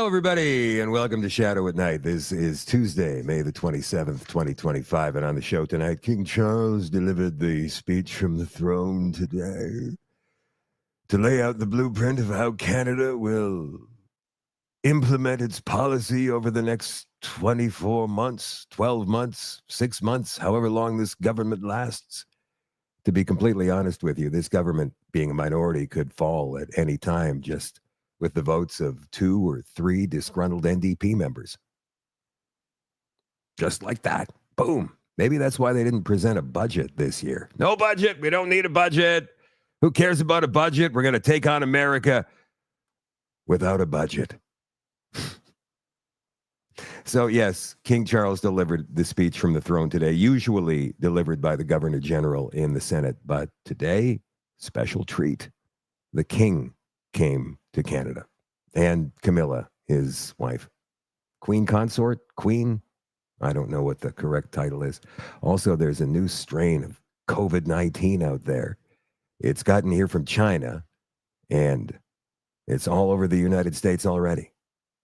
Everybody, and welcome to Shadow at Night. This is Tuesday, May the 27th, 2025, and on the show tonight, King Charles delivered the speech from the throne today to lay out the blueprint of how Canada will implement its policy over the next 24 months, 12 months, 6 months, however long this government lasts. To be completely honest with you, this government, being a minority, could fall at any time, just with the votes of 2 or 3 disgruntled NDP members. Just like that. Boom. Maybe that's why they didn't present a budget this year. No budget. We don't need a budget. Who cares about a budget? We're going to take on America without a budget. So, yes, King Charles delivered the speech from the throne today, usually delivered by the Governor General in the Senate. But today, special treat. The King came to Canada, and Camilla, his wife. Queen consort? Queen? I don't know what the correct title is. Also, there's a new strain of COVID-19 out there. It's gotten here from China, and it's all over the United States already.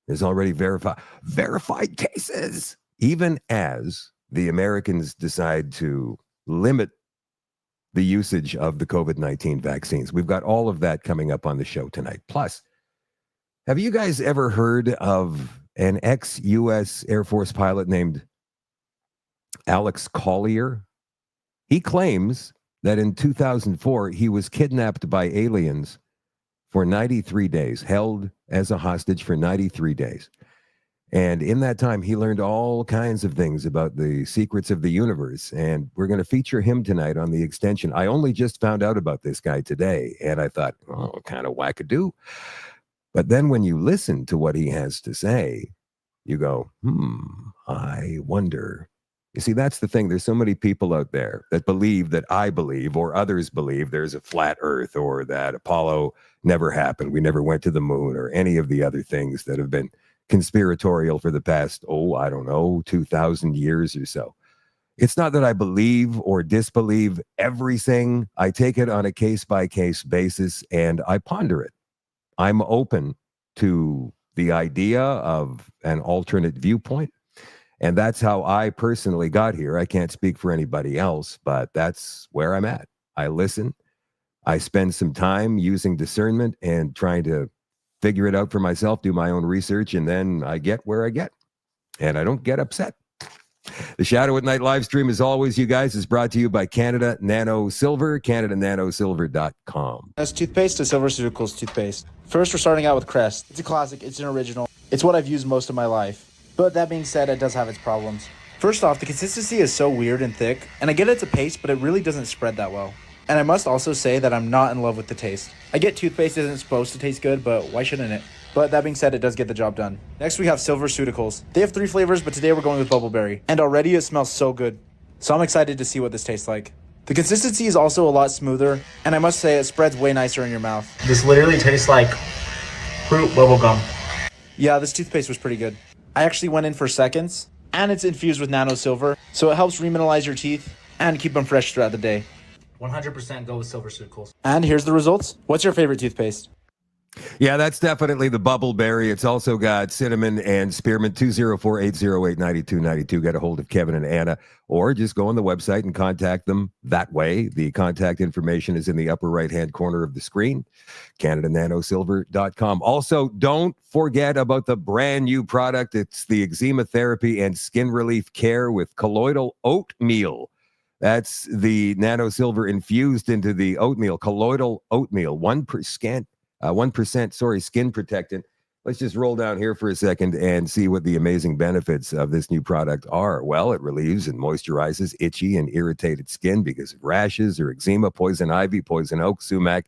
There's already verified cases, even as the Americans decide to limit the usage of the COVID-19 vaccines. We've got all of that coming up on the show tonight. Plus, have you guys ever heard of an ex-U.S. Air Force pilot named Alex Collier? He claims that in 2004, he was kidnapped by aliens for 93 days, held as a hostage for 93 days. And in that time, he learned all kinds of things about the secrets of the universe. And we're going to feature him tonight on the extension. I only just found out about this guy today, and I thought, oh, kind of wackadoo. But then when you listen to what he has to say, you go, I wonder. You see, that's the thing. There's so many people out there that believe that I believe, or others believe there's a flat earth, or that Apollo never happened. We never went to the moon, or any of the other things that have been conspiratorial for the past, 2,000 years or so. It's not that I believe or disbelieve everything. I take it on a case-by-case basis, and I ponder it. I'm open to the idea of an alternate viewpoint. And that's how I personally got here. I can't speak for anybody else, but that's where I'm at. I listen. I spend some time using discernment and trying to figure it out for myself, do my own research, and then I get where I get. And I don't get upset. The Shadow at Night live stream, as always, you guys, is brought to you by Canada Nano Silver, CanadaNanoSilver.com. As toothpaste to SilverSeuticals toothpaste. First, we're starting out with Crest. It's a classic. It's an original. It's what I've used most of my life. But that being said, it does have its problems. First off, the consistency is so weird and thick, and I get it's a paste, but it really doesn't spread that well. And I must also say that I'm not in love with the taste. I get toothpaste isn't supposed to taste good, but why shouldn't it? But that being said, it does get the job done. Next, we have SilverSeuticals. They have 3 flavors, but today we're going with Bubbleberry. And already it smells so good. So I'm excited to see what this tastes like. The consistency is also a lot smoother, and I must say it spreads way nicer in your mouth. This literally tastes like fruit bubblegum. Yeah, this toothpaste was pretty good. I actually went in for seconds, and it's infused with nano silver, so it helps remineralize your teeth and keep them fresh throughout the day. 100% go with SilverSeuticals. And here's the results. What's your favorite toothpaste? Yeah, that's definitely the Bubbleberry. It's also got cinnamon and spearmint. 204-808-9292. Get a hold of Kevin and Anna, or just go on the website and contact them that way. The contact information is in the upper right-hand corner of the screen, CanadaNanoSilver.com. Also, don't forget about the brand new product. It's the eczema therapy and skin relief care with colloidal oatmeal. That's the nano silver infused into the oatmeal, colloidal oatmeal, 1%, skin protectant. Let's just roll down here for a second and see what the amazing benefits of this new product are. Well, it relieves and moisturizes itchy and irritated skin because of rashes or eczema, poison ivy, poison oak, sumac,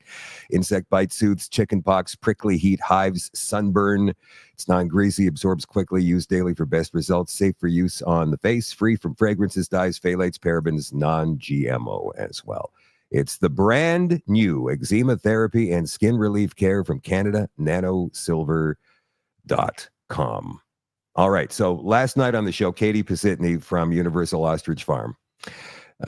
insect bite, soothes chickenpox, prickly heat, hives, sunburn. It's non-greasy, absorbs quickly, used daily for best results, safe for use on the face, free from fragrances, dyes, phthalates, parabens, non-GMO as well. It's the brand new eczema therapy and skin relief care from CanadaNanoSilver.com. All right. So last night on the show, Katie Pasitny from Universal Ostrich Farm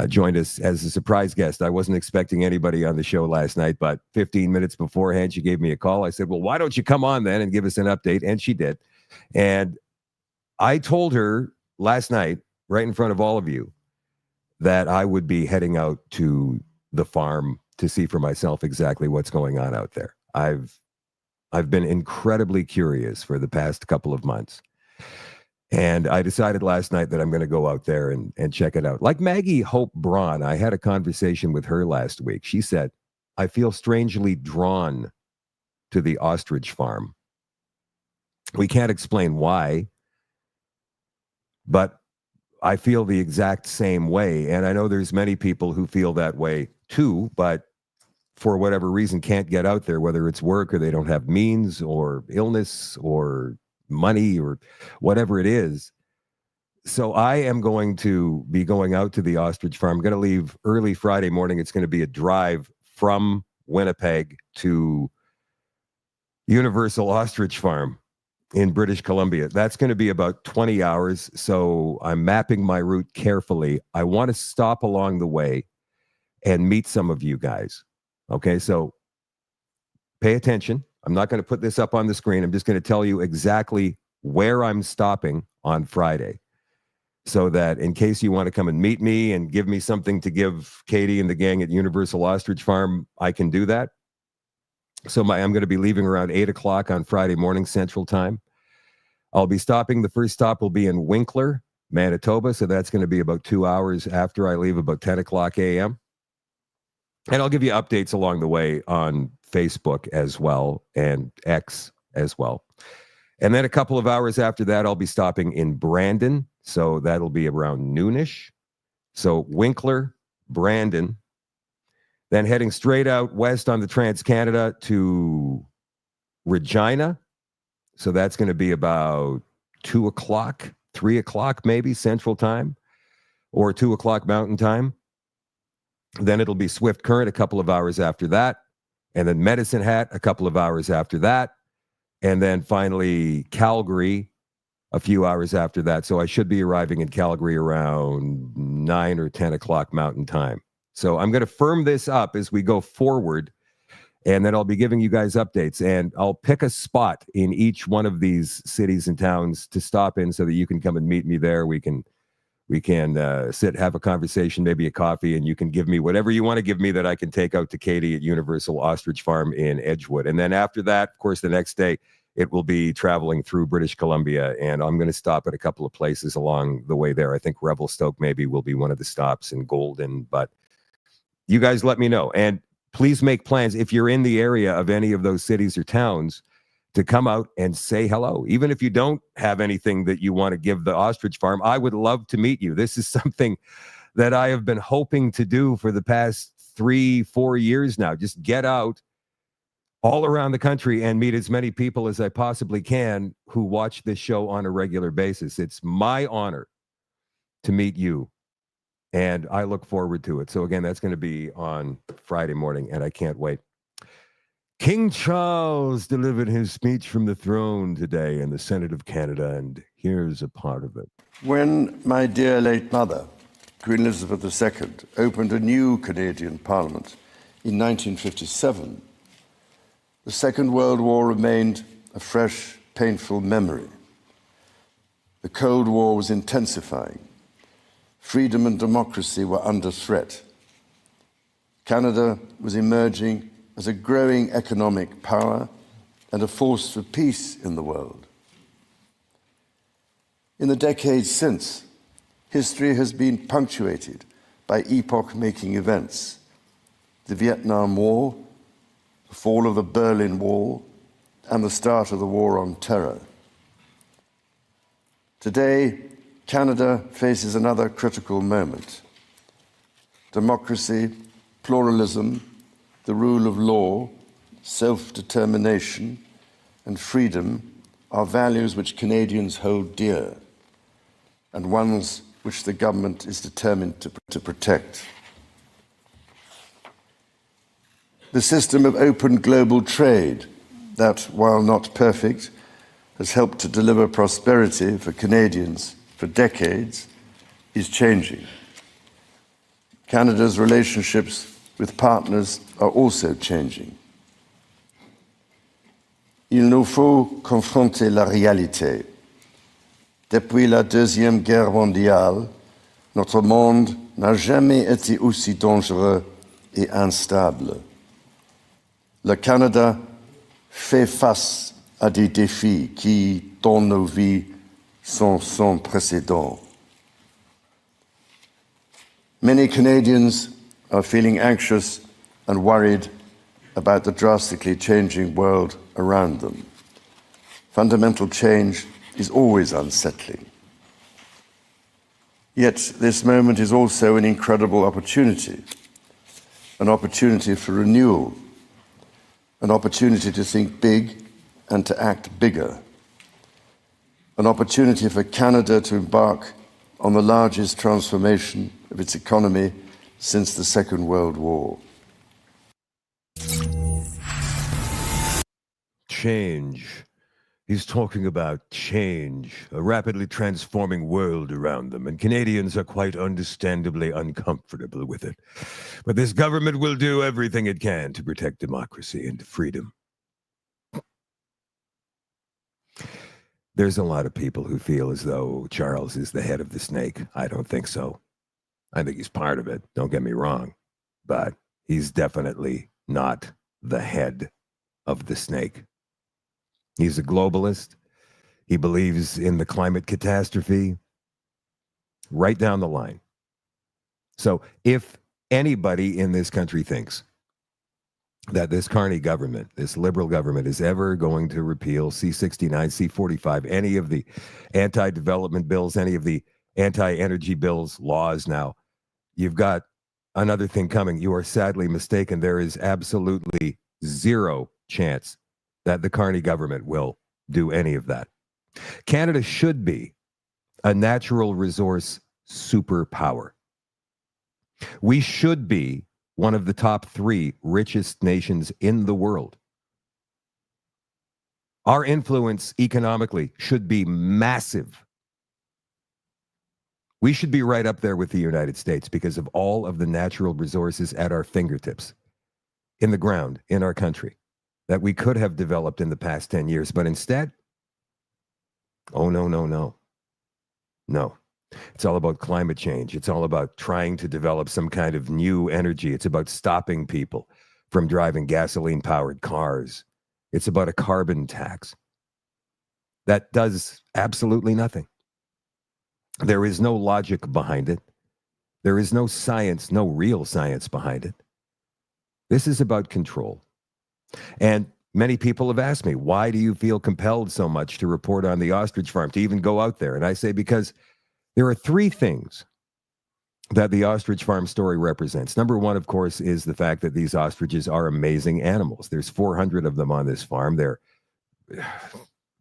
joined us as a surprise guest. I wasn't expecting anybody on the show last night, but 15 minutes beforehand, she gave me a call. I said, well, why don't you come on then and give us an update? And she did. And I told her last night, right in front of all of you, that I would be heading out to the farm to see for myself exactly what's going on out there. I've been incredibly curious for the past couple of months. And I decided last night that I'm going to go out there and check it out. Like Maggie Hope Braun, I had a conversation with her last week. She said, I feel strangely drawn to the ostrich farm. We can't explain why, but I feel the exact same way. And I know there's many people who feel that way too, but for whatever reason can't get out there, whether it's work or they don't have means or illness or money or whatever it is. So I am going to be going out to the ostrich farm. I'm going to leave early Friday morning. It's going to be a drive from Winnipeg to Universal Ostrich Farm in British Columbia. That's going to be about 20 hours. So I'm mapping my route carefully. I want to stop along the way and meet some of you guys. Okay, so pay attention. I'm not going to put this up on the screen. I'm just going to tell you exactly where I'm stopping on Friday, so that in case you want to come and meet me and give me something to give Katie and the gang at Universal Ostrich Farm, I can do that. So I'm going to be leaving around 8 o'clock on Friday morning Central Time. I'll be stopping. The first stop will be in Winkler, Manitoba. So that's going to be about 2 hours after I leave, about 10 o'clock a.m. And I'll give you updates along the way on Facebook as well and X as well. And then a couple of hours after that, I'll be stopping in Brandon. So that'll be around noonish. So Winkler, Brandon, then heading straight out west on the Trans-Canada to Regina. So that's going to be about 2 o'clock, 3 o'clock maybe Central Time, or 2 o'clock Mountain Time. Then it'll be Swift Current a couple of hours after that. And then Medicine Hat a couple of hours after that. And then finally Calgary a few hours after that. So I should be arriving in Calgary around 9 or 10 o'clock Mountain Time. So I'm going to firm this up as we go forward And then I'll be giving you guys updates, and I'll pick a spot in each one of these cities and towns to stop in so that you can come and meet me there. We can sit, have a conversation, maybe a coffee, and you can give me whatever you want to give me that I can take out to Katie at Universal Ostrich Farm in Edgewood. And then after that, of course, the next day, it will be traveling through British Columbia, and I'm going to stop at a couple of places along the way there. I think Revelstoke maybe will be one of the stops, in Golden, but you guys let me know. And please make plans if you're in the area of any of those cities or towns to come out and say hello. Even if you don't have anything that you want to give the Ostrich Farm, I would love to meet you. This is something that I have been hoping to do for the past 3-4 years now. Just get out all around the country and meet as many people as I possibly can who watch this show on a regular basis. It's my honor to meet you, and I look forward to it. So again, that's going to be on Friday morning, and I can't wait. King Charles delivered his speech from the throne today in the Senate of Canada, and here's a part of it. When my dear late mother, Queen Elizabeth II, opened a new Canadian Parliament in 1957, the Second World War remained a fresh, painful memory. The Cold War was intensifying. Freedom and democracy were under threat. Canada was emerging as a growing economic power and a force for peace in the world. In the decades since, history has been punctuated by epoch-making events: the Vietnam War, the fall of the Berlin Wall, and the start of the War on Terror. Today, Canada faces another critical moment. Democracy, pluralism, the rule of law, self-determination, and freedom are values which Canadians hold dear, and ones which the government is determined to protect. The system of open global trade that, while not perfect, has helped to deliver prosperity for Canadians for decades, is changing. Canada's relationships with partners are also changing. Il nous faut confronter la réalité. Depuis la Deuxième Guerre mondiale, notre monde n'a jamais été aussi dangereux et instable. Le Canada fait face à des défis qui, dans nos vies, sont sans précédent. Many Canadians are feeling anxious and worried about the drastically changing world around them. Fundamental change is always unsettling. Yet this moment is also an incredible opportunity, an opportunity for renewal, an opportunity to think big and to act bigger, an opportunity for Canada to embark on the largest transformation of its economy since the Second World War. Change. He's talking about change, a rapidly transforming world around them, and Canadians are quite understandably uncomfortable with it. But this government will do everything it can to protect democracy and freedom. There's a lot of people who feel as though Charles is the head of the snake. I don't think so. I think he's part of it, don't get me wrong, but he's definitely not the head of the snake. He's a globalist. He believes in the climate catastrophe, right down the line. So if anybody in this country thinks that this Carney government, this liberal government, is ever going to repeal C-69, C-45, any of the anti-development bills, any of the anti-energy bills, laws now, you've got another thing coming. You are sadly mistaken. There is absolutely zero chance that the Carney government will do any of that. Canada should be a natural resource superpower. We should be one of the top 3 richest nations in the world. Our influence economically should be massive. We should be right up there with the United States because of all of the natural resources at our fingertips. in the ground in our country that we could have developed in the past 10 years. But instead, oh, no, no, no. No. It's all about climate change. It's all about trying to develop some kind of new energy. It's about stopping people from driving gasoline-powered cars. It's about a carbon tax that does absolutely nothing. There is no logic behind it. There is no science, no real science behind it. This is about control. And many people have asked me, why do you feel compelled so much to report on the ostrich farm, to even go out there? And I say, because there are three things that the ostrich farm story represents. Number one, of course, is the fact that these ostriches are amazing animals. There's 400 of them on this farm. They're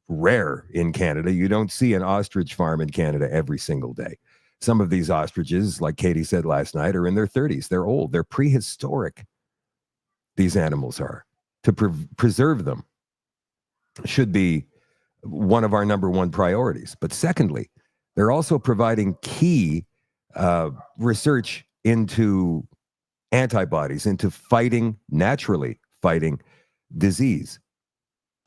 rare in Canada. You don't see an ostrich farm in Canada every single day. Some of these ostriches, like Katie said last night, are in their 30s. They're old. They're prehistoric. These animals are. To preserve them should be one of our number one priorities. But secondly, they're also providing key research into antibodies, into naturally fighting disease.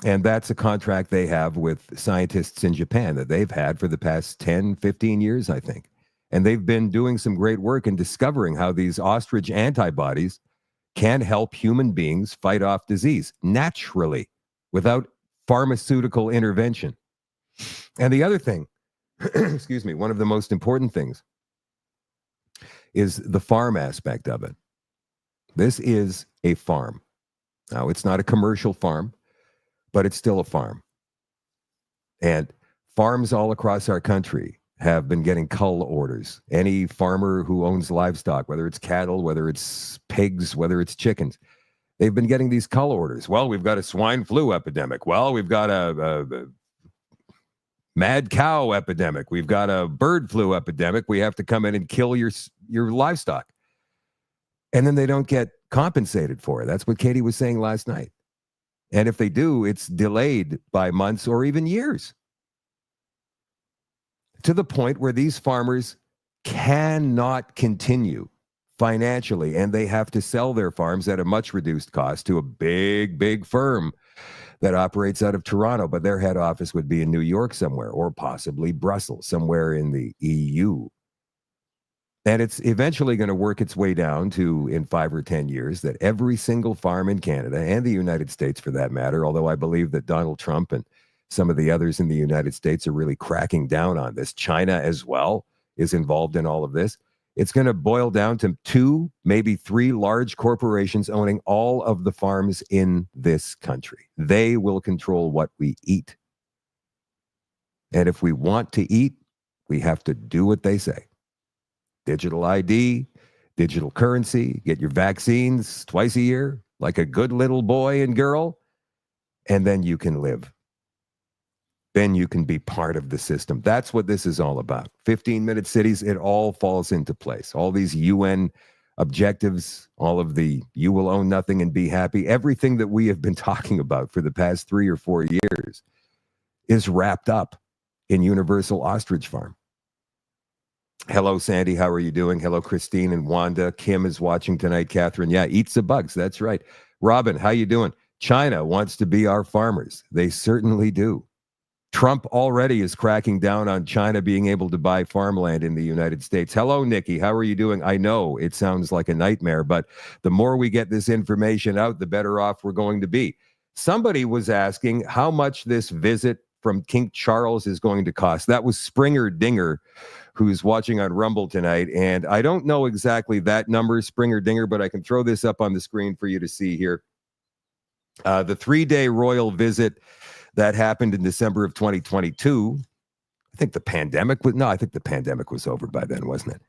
And that's a contract they have with scientists in Japan that they've had for the past 10, 15 years, I think. And they've been doing some great work in discovering how these ostrich antibodies can help human beings fight off disease naturally without pharmaceutical intervention. And the other thing, excuse me, one of the most important things is the farm aspect of it. This is a farm. Now, it's not a commercial farm, but it's still a farm. And farms all across our country have been getting cull orders. Any farmer who owns livestock, whether it's cattle, whether it's pigs, whether it's chickens, they've been getting these cull orders. Well, we've got a swine flu epidemic. Well, we've got a mad cow epidemic. We've got a bird flu epidemic. We have to come in and kill your livestock. And then they don't get compensated for it. That's what Katie was saying last night. And if they do, it's delayed by months or even years, to the point where these farmers cannot continue financially, and they have to sell their farms at a much reduced cost to a big, big firm that operates out of Toronto, but their head office would be in New York somewhere, or possibly Brussels, somewhere in the EU. And it's eventually going to work its way down to, in 5 or 10 years, that every single farm in Canada, and the United States for that matter, although I believe that Donald Trump and some of the others in the United States are really cracking down on this. China as well is involved in all of this. It's going to boil down to 2, maybe 3 large corporations owning all of the farms in this country. They will control what we eat. And if we want to eat, we have to do what they say. Digital ID, digital currency, get your vaccines twice a year, like a good little boy and girl, and then you can live. Then you can be part of the system. That's what this is all about. 15-minute cities, it all falls into place. All these UN objectives, all of the you will own nothing and be happy, everything that we have been talking about for the past 3 or 4 years is wrapped up in Universal Ostrich Farm. Hello, Sandy. How are you doing? Hello, Christine and Wanda. Kim is watching tonight. Catherine, yeah, eats the bugs. That's right. Robin, how you doing? China wants to be our farmers. They certainly do. Trump already is cracking down on China being able to buy farmland in the United States. Hello, Nikki. How are you doing? I know it sounds like a nightmare, but the more we get this information out, the better off we're going to be. Somebody was asking how much this visit from King Charles is going to cost. That was Springer Dinger, who's watching on Rumble tonight. And I don't know exactly that number, Springer Dinger, but I can throw this up on the screen for you to see here. The 3-day royal visit that happened in December of 2022. I think the pandemic was over by then, wasn't it?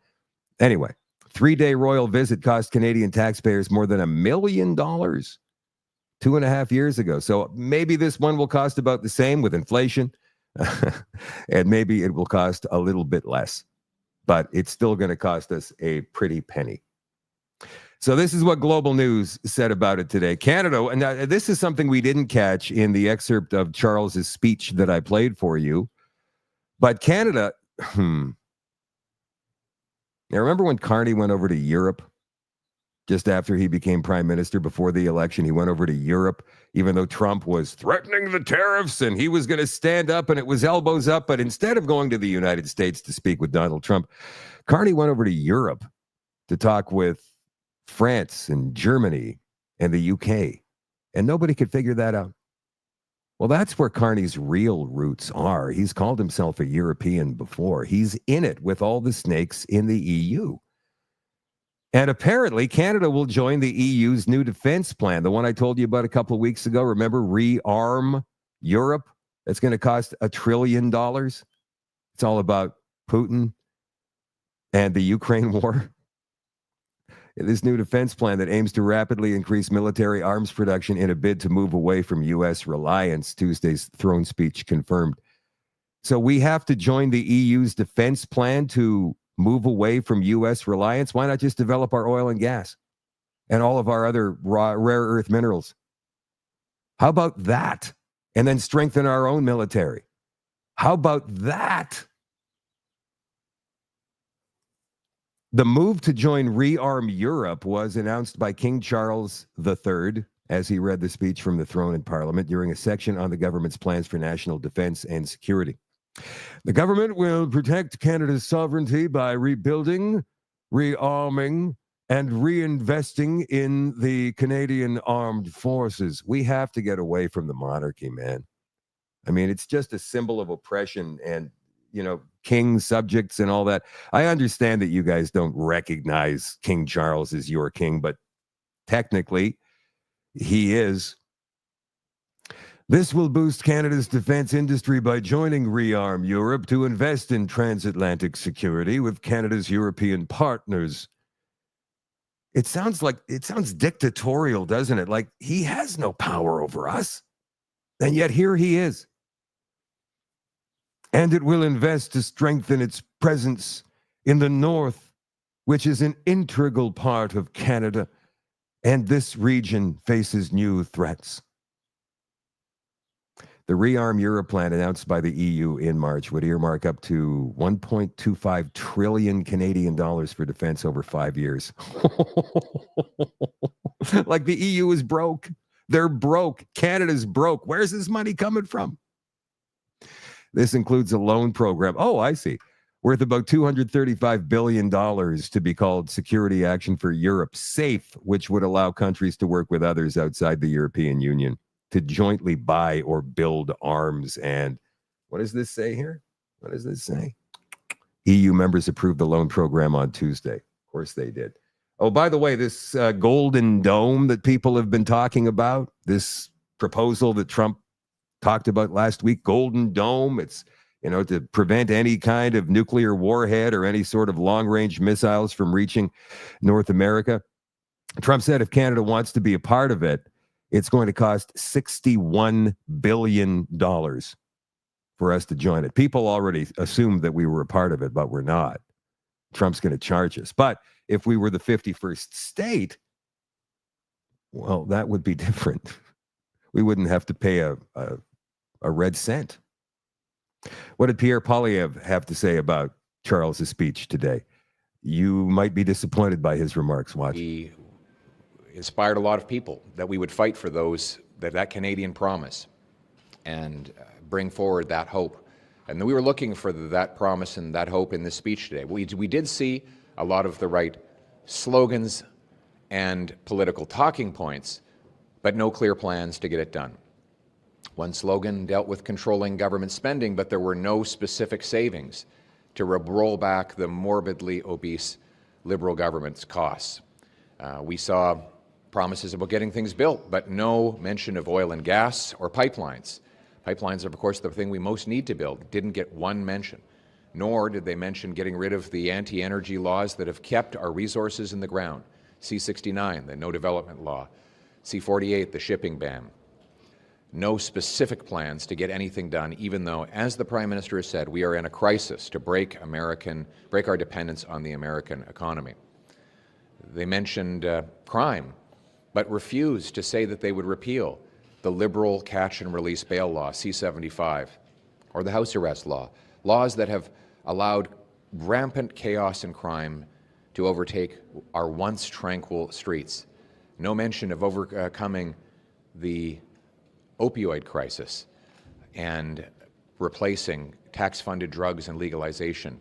Anyway, 3-day royal visit cost Canadian taxpayers more than $1 million 2.5 years ago. So maybe this one will cost about the same with inflation, and maybe it will cost a little bit less, but it's still going to cost us a pretty penny. So this is what Global News said about it today. Canada, and this is something we didn't catch in the excerpt of Charles's speech that I played for you, but Canada, Now remember when Carney went over to Europe just after he became prime minister before the election. He went over to Europe, even though Trump was threatening the tariffs and he was going to stand up and it was elbows up. But instead of going to the United States to speak with Donald Trump, Carney went over to Europe to talk with France and Germany and the UK. And nobody could figure that out. Well, that's where Carney's real roots are. He's called himself a European before. He's in it with all the snakes in the EU. And apparently, Canada will join the EU's new defense plan, the one I told you about a couple of weeks ago. Remember, Rearm Europe? That's going to cost $1 trillion. It's all about Putin and the Ukraine war. This new defense plan that aims to rapidly increase military arms production in a bid to move away from U.S. reliance, Tuesday's throne speech confirmed. So we have to join the EU's defense plan to move away from U.S. reliance. Why not just develop our oil and gas and all of our other rare earth minerals? How about that? And then strengthen our own military. How about that? The move to join Rearm Europe was announced by King Charles III as he read the speech from the throne in Parliament during a section on the government's plans for national defense and security. The government will protect Canada's sovereignty by rebuilding, rearming, and reinvesting in the Canadian armed forces. We have to get away from the monarchy, man. I mean, it's just a symbol of oppression and, king subjects and all that. I understand that you guys don't recognize King Charles as your king, but technically he is. This will boost Canada's defense industry by joining Rearm Europe to invest in transatlantic security with Canada's European partners. It sounds dictatorial, doesn't it? Like he has no power over us. And yet here he is. And it will invest to strengthen its presence in the north, which is an integral part of Canada. And this region faces new threats. The Rearm Europe plan announced by the EU in March would earmark up to 1.25 trillion Canadian dollars for defense over 5 years. Like the EU is broke. They're broke. Canada's broke. Where's this money coming from? This includes a loan program. Oh, I see. Worth about $235 billion to be called Security Action for Europe, SAFE, which would allow countries to work with others outside the European Union to jointly buy or build arms. And what does this say here? What does this say? EU members approved the loan program on Tuesday. Of course they did. Oh, by the way, this Golden Dome that people have been talking about, this proposal that Trump talked about last week, Golden Dome, it's, to prevent any kind of nuclear warhead or any sort of long-range missiles from reaching North America. Trump said if Canada wants to be a part of it, it's going to cost $61 billion for us to join it. People already assumed that we were a part of it, but we're not. Trump's going to charge us. But if we were the 51st state, well, that would be different. We wouldn't have to pay a red cent. What did Pierre Poilievre have to say about Charles's speech today? You might be disappointed by his remarks. Watch. He inspired a lot of people that we would fight for that Canadian promise and bring forward that hope. And we were looking for that promise and that hope in this speech today. We did see a lot of the right slogans and political talking points, but no clear plans to get it done. One slogan dealt with controlling government spending, but there were no specific savings to roll back the morbidly obese Liberal government's costs. We saw promises about getting things built, but no mention of oil and gas or pipelines. Pipelines are, of course, the thing we most need to build. Didn't get one mention. Nor did they mention getting rid of the anti-energy laws that have kept our resources in the ground. C-69, the no development law. C-48, the shipping ban. No specific plans to get anything done, even though, as the Prime Minister has said, we are in a crisis to break our dependence on the American economy. They mentioned crime, but refused to say that they would repeal the Liberal catch and release bail law, C-75, or the house arrest law, laws that have allowed rampant chaos and crime to to overtake our once tranquil streets. No mention of overcoming the opioid crisis and replacing tax-funded drugs and legalization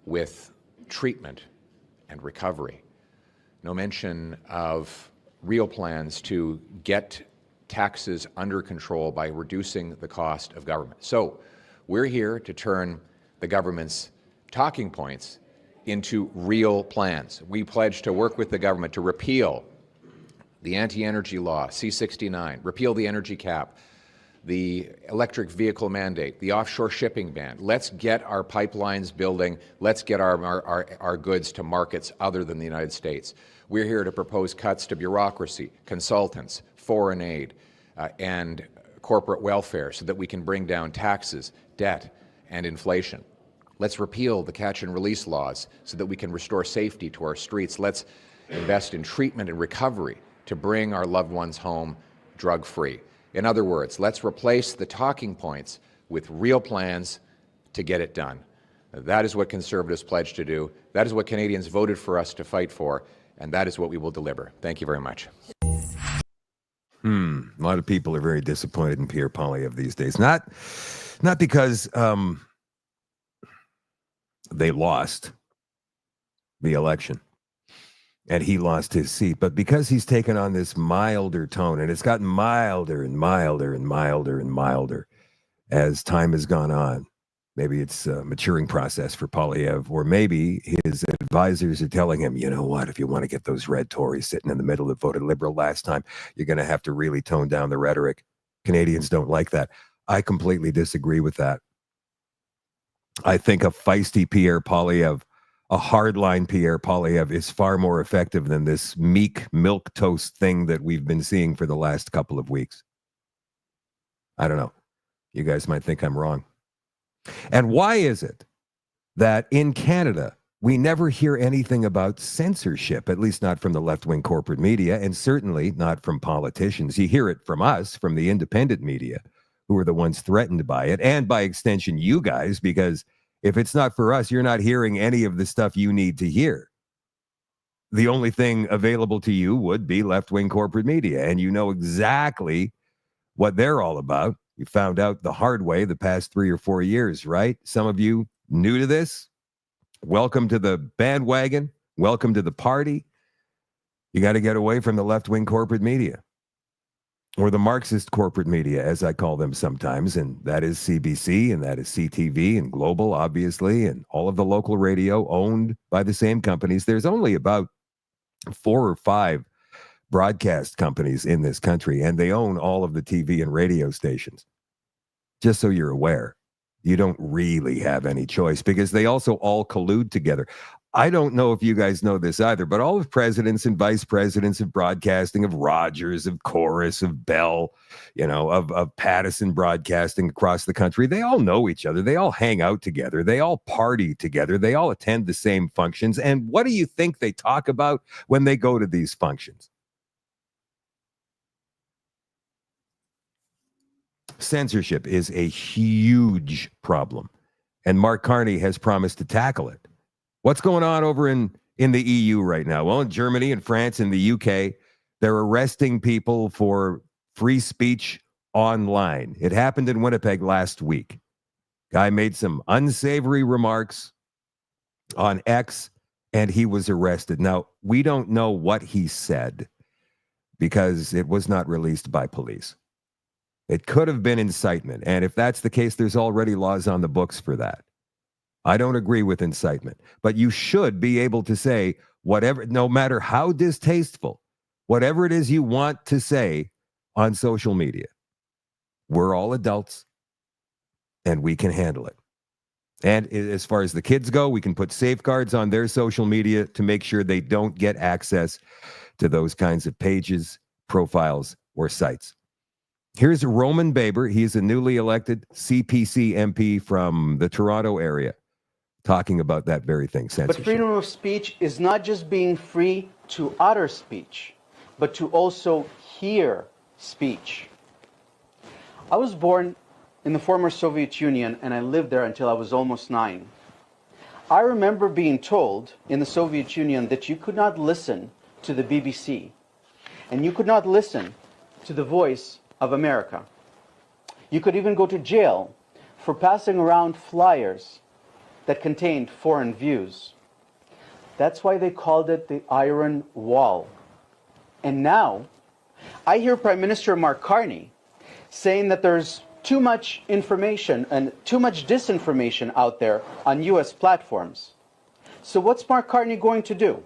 with treatment and recovery. No mention of real plans to get taxes under control by reducing the cost of government. So we're here to turn the government's talking points into real plans. We pledge to work with the government to repeal the anti-energy law, C-69, repeal the energy cap, the electric vehicle mandate, the offshore shipping ban. Let's get our pipelines building. Let's get our goods to markets other than the United States. We're here to propose cuts to bureaucracy, consultants, foreign aid, and corporate welfare so that we can bring down taxes, debt, and inflation. Let's repeal the catch and release laws so that we can restore safety to our streets. Let's invest in treatment and recovery to bring our loved ones home drug-free. In other words, let's replace the talking points with real plans to get it done. That is what Conservatives pledge to do. That is what Canadians voted for us to fight for, and that is what we will deliver. Thank you very much. A lot of people are very disappointed in Pierre Poilievre these days. Not because they lost the election and he lost his seat, but because he's taken on this milder tone, and it's gotten milder and milder and milder and milder as time has gone on. Maybe it's a maturing process for Poilievre, or maybe his advisors are telling him, you know what, if you want to get those red Tories sitting in the middle that voted Liberal last time, you're going to have to really tone down the rhetoric. Canadians don't like that. I completely disagree with that. I think a feisty Pierre Poilievre, a hardline Pierre Poilievre, is far more effective than this meek milquetoast thing that we've been seeing for the last couple of weeks. I don't know. You guys might think I'm wrong. And why is it that in Canada, we never hear anything about censorship, at least not from the left-wing corporate media, and certainly not from politicians? You hear it from us, from the independent media, who are the ones threatened by it, and by extension, you guys, because if it's not for us, you're not hearing any of the stuff you need to hear. The only thing available to you would be left-wing corporate media, and you know exactly what they're all about. You found out the hard way the past 3 or 4 years, right? Some of you new to this, welcome to the bandwagon. Welcome to the party. You got to get away from the left-wing corporate media, or the Marxist corporate media, as I call them sometimes, and that is CBC, and that is CTV, and Global, obviously, and all of the local radio owned by the same companies. There's only about 4 or 5 broadcast companies in this country, and they own all of the TV and radio stations. Just so you're aware, you don't really have any choice, because they also all collude together. I don't know if you guys know this either, but all of presidents and vice presidents of broadcasting, of Rogers, of Chorus, of Bell, of Pattison Broadcasting across the country, they all know each other. They all hang out together. They all party together. They all attend the same functions. And what do you think they talk about when they go to these functions? Censorship is a huge problem, and Mark Carney has promised to tackle it. What's going on over in the EU right now? Well, in Germany and France and the UK, they're arresting people for free speech online. It happened in Winnipeg last week. Guy made some unsavory remarks on X, and he was arrested. Now, we don't know what he said because it was not released by police. It could have been incitement. And if that's the case, there's already laws on the books for that. I don't agree with incitement, but you should be able to say whatever, no matter how distasteful, whatever it is you want to say on social media. We're all adults and we can handle it. And as far as the kids go, we can put safeguards on their social media to make sure they don't get access to those kinds of pages, profiles, or sites. Here's Roman Baber. He's a newly elected CPC MP from the Toronto area, talking about that very thing, censorship. But freedom of speech is not just being free to utter speech, but to also hear speech. I was born in the former Soviet Union, and I lived there until I was almost 9. I remember being told in the Soviet Union that you could not listen to the BBC and you could not listen to the Voice of America. You could even go to jail for passing around flyers that contained foreign views. That's why they called it the Iron Wall. And now, I hear Prime Minister Mark Carney saying that there's too much information and too much disinformation out there on US platforms. So what's Mark Carney going to do?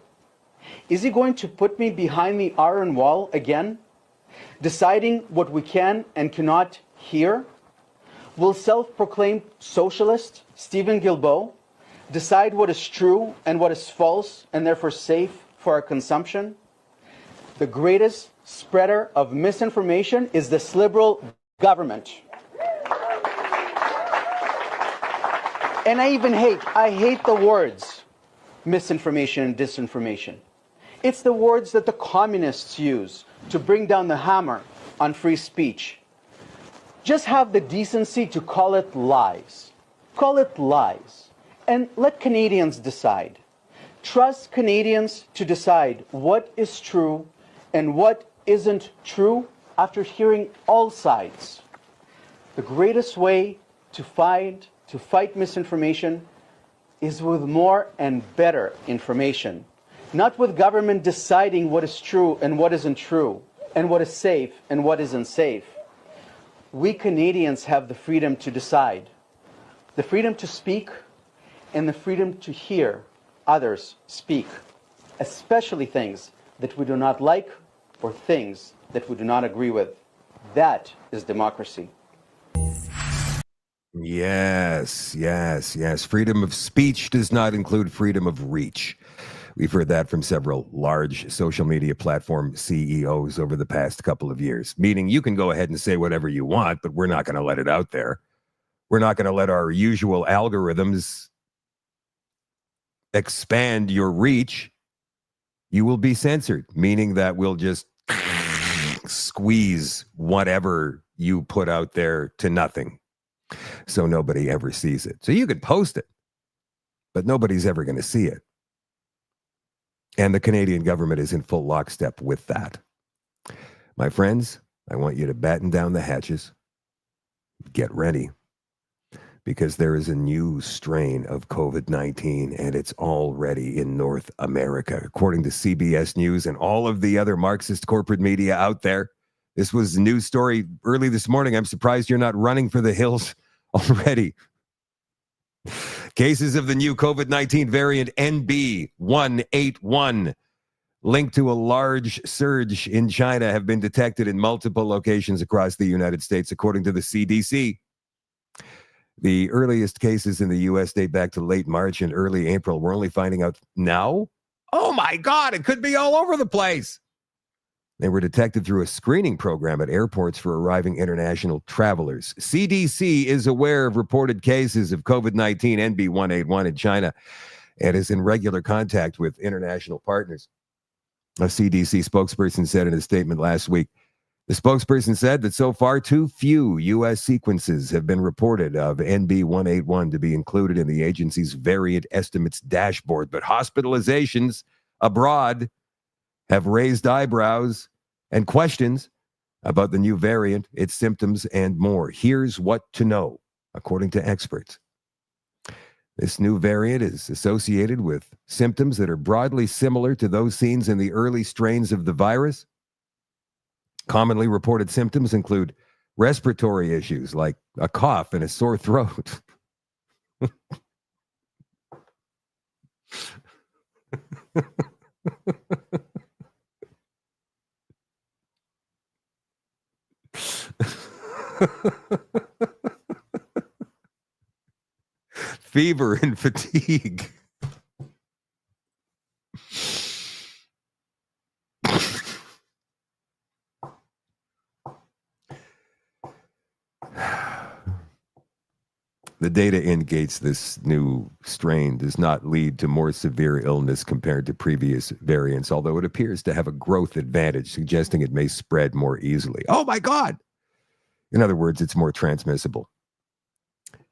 Is he going to put me behind the Iron Wall again, deciding what we can and cannot hear? Will self-proclaimed socialist Stephen Guilbeault decide what is true and what is false and therefore safe for our consumption? The greatest spreader of misinformation is this liberal government. And I hate the words misinformation and disinformation. It's the words that the communists use to bring down the hammer on free speech. Just have the decency to call it lies. Call it lies. And let Canadians decide. Trust Canadians to decide what is true and what isn't true after hearing all sides. The greatest way to fight misinformation is with more and better information, not with government deciding what is true and what isn't true, and what is safe and what isn't safe. We Canadians have the freedom to decide, the freedom to speak, and the freedom to hear others speak, especially things that we do not like or things that we do not agree with. That is democracy. Yes, yes, yes. Freedom of speech does not include freedom of reach. We've heard that from several large social media platform CEOs over the past couple of years, meaning you can go ahead and say whatever you want, but we're not going to let it out there. We're not going to let our usual algorithms expand your reach. You will be censored, meaning that we'll just squeeze whatever you put out there to nothing, so nobody ever sees it. So you could post it, but nobody's ever going to see it. And the Canadian government is in full lockstep with that. My friends, I want you to batten down the hatches. Get ready, because there is a new strain of COVID-19, and it's already in North America. According to CBS News and all of the other Marxist corporate media out there, this was a news story early this morning. I'm surprised you're not running for the hills already. Cases of the new COVID-19 variant NB181 linked to a large surge in China have been detected in multiple locations across the United States, according to the CDC. The earliest cases in the U.S. date back to late March and early April. We're only finding out now? Oh my God, it could be all over the place. They were detected through a screening program at airports for arriving international travelers. CDC is aware of reported cases of COVID-19 NB181 in China and is in regular contact with international partners. A CDC spokesperson said in a statement last week, the spokesperson said that so far too few U.S. sequences have been reported of NB181 to be included in the agency's variant estimates dashboard, but hospitalizations abroad have raised eyebrows and questions about the new variant, its symptoms, and more. Here's what to know, according to experts. This new variant is associated with symptoms that are broadly similar to those seen in the early strains of the virus. Commonly reported symptoms include respiratory issues like a cough and a sore throat. Fever and fatigue. The data indicates this new strain does not lead to more severe illness compared to previous variants, although it appears to have a growth advantage, suggesting it may spread more easily. Oh my God! In other words, it's more transmissible.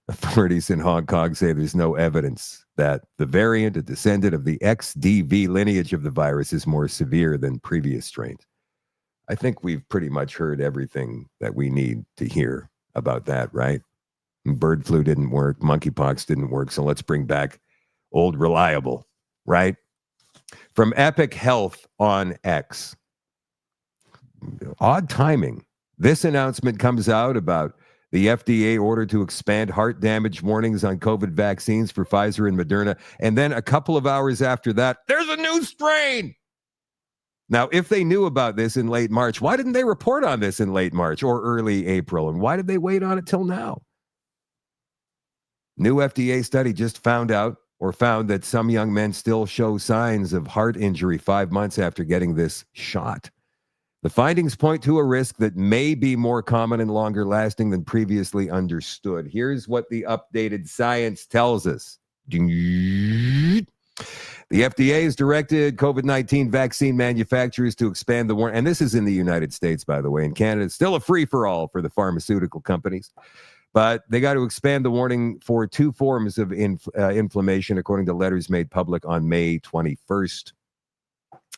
Authorities in Hong Kong say there's no evidence that the variant, a descendant of the XDV lineage of the virus, is more severe than previous strains. I think we've pretty much heard everything that we need to hear about that, right? Bird flu didn't work, monkeypox didn't work, so let's bring back old reliable, right? From Epic Health on X. Odd timing. This announcement comes out about the FDA order to expand heart damage warnings on COVID vaccines for Pfizer and Moderna. And then a couple of hours after that, there's a new strain. Now, if they knew about this in late March, why didn't they report on this in late March or early April? And why did they wait on it till now? New FDA study just found that some young men still show signs of heart injury 5 months after getting this shot. The findings point to a risk that may be more common and longer lasting than previously understood. Here's what the updated science tells us. The FDA has directed COVID-19 vaccine manufacturers to expand the warning. And this is in the United States, by the way. In Canada, it's still a free-for-all for the pharmaceutical companies. But they got to expand the warning for 2 forms of inflammation, according to letters made public on May 21st.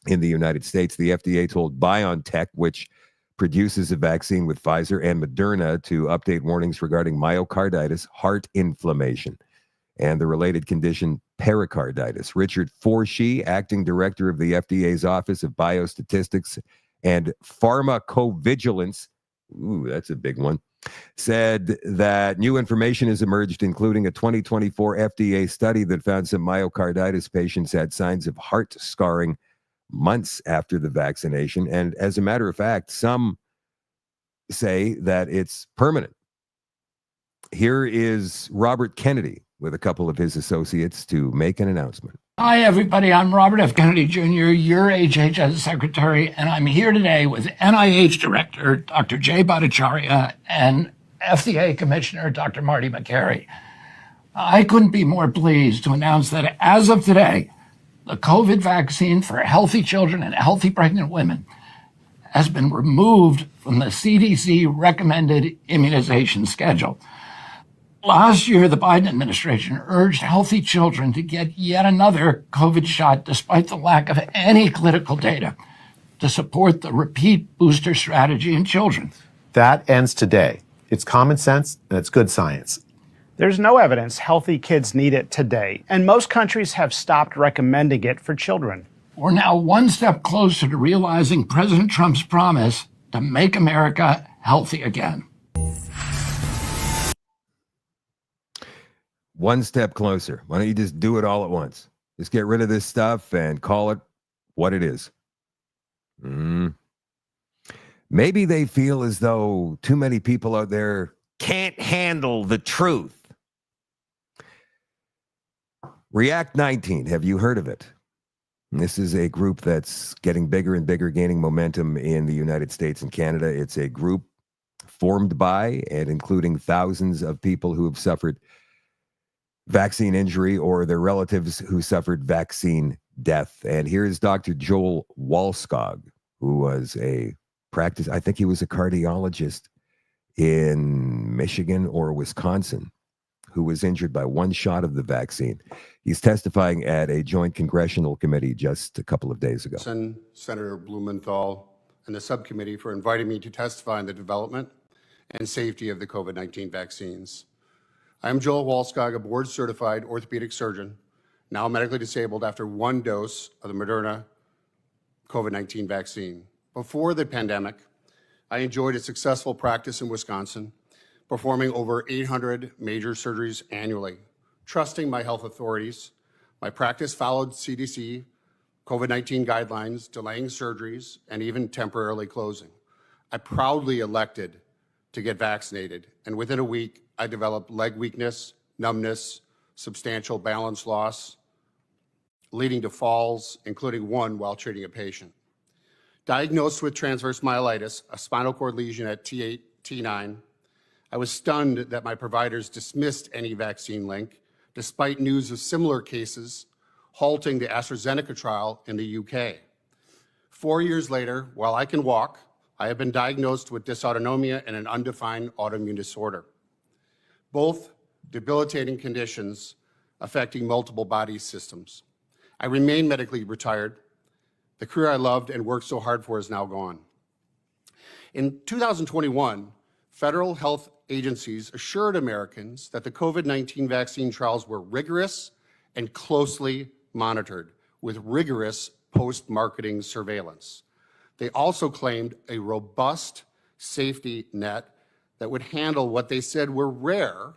In the United States, the FDA told BioNTech, which produces a vaccine with Pfizer and Moderna, to update warnings regarding myocarditis, heart inflammation, and the related condition pericarditis. Richard Forshee, acting director of the FDA's Office of Biostatistics and Pharmacovigilance, that's a big one, said that new information has emerged, including a 2024 FDA study that found some myocarditis patients had signs of heart scarring months after the vaccination. And as a matter of fact, some say that it's permanent. Here is Robert Kennedy with a couple of his associates to make an announcement. Hi, everybody. I'm Robert F. Kennedy Jr., your HHS Secretary, and I'm here today with NIH Director Dr. Jay Bhattacharya and FDA Commissioner Dr. Marty Makary. I couldn't be more pleased to announce that as of today, the COVID vaccine for healthy children and healthy pregnant women has been removed from the CDC recommended immunization schedule. Last year, the Biden administration urged healthy children to get yet another COVID shot despite the lack of any clinical data to support the repeat booster strategy in children. That ends today. It's common sense and it's good science. There's no evidence healthy kids need it today, and most countries have stopped recommending it for children. We're now one step closer to realizing President Trump's promise to make America healthy again. One step closer. Why don't you just do it all at once? Just get rid of this stuff and call it what it is. Maybe they feel as though too many people out there can't handle the truth. React 19, have you heard of it? This is a group that's getting bigger and bigger, gaining momentum in the United States and Canada. It's a group formed by and including thousands of people who have suffered vaccine injury or their relatives who suffered vaccine death. And here's Dr. Joel Walskog, who was I think he was a cardiologist in Michigan or Wisconsin, who was injured by one shot of the vaccine. He's testifying at a joint congressional committee just a couple of days ago. Senator Blumenthal and the subcommittee for inviting me to testify on the development and safety of the COVID-19 vaccines. I am Joel Walskog, a board-certified orthopedic surgeon, now medically disabled after one dose of the Moderna COVID-19 vaccine. Before the pandemic, I enjoyed a successful practice in Wisconsin, performing over 800 major surgeries annually. Trusting my health authorities, my practice followed CDC COVID-19 guidelines, delaying surgeries, and even temporarily closing. I proudly elected to get vaccinated, and within a week, I developed leg weakness, numbness, substantial balance loss, leading to falls, including one while treating a patient. Diagnosed with transverse myelitis, a spinal cord lesion at T8, T9, I was stunned that my providers dismissed any vaccine link, despite news of similar cases halting the AstraZeneca trial in the UK. 4 years later, while I can walk, I have been diagnosed with dysautonomia and an undefined autoimmune disorder. Both debilitating conditions affecting multiple body systems. I remain medically retired. The career I loved and worked so hard for is now gone. In 2021, federal health agencies assured Americans that the COVID-19 vaccine trials were rigorous and closely monitored with rigorous post-marketing surveillance. They also claimed a robust safety net that would handle what they said were rare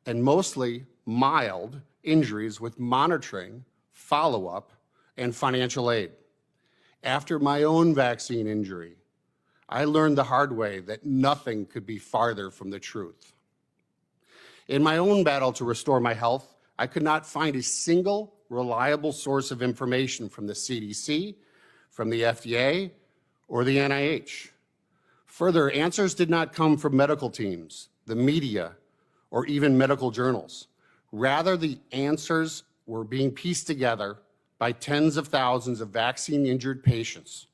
and mostly mild injuries with monitoring, follow-up, and financial aid. After my own vaccine injury, I learned the hard way that nothing could be farther from the truth. In my own battle to restore my health, I could not find a single reliable source of information from the CDC, from the FDA, or the NIH. Further, answers did not come from medical teams, the media, or even medical journals. Rather, the answers were being pieced together by tens of thousands of vaccine-injured patients,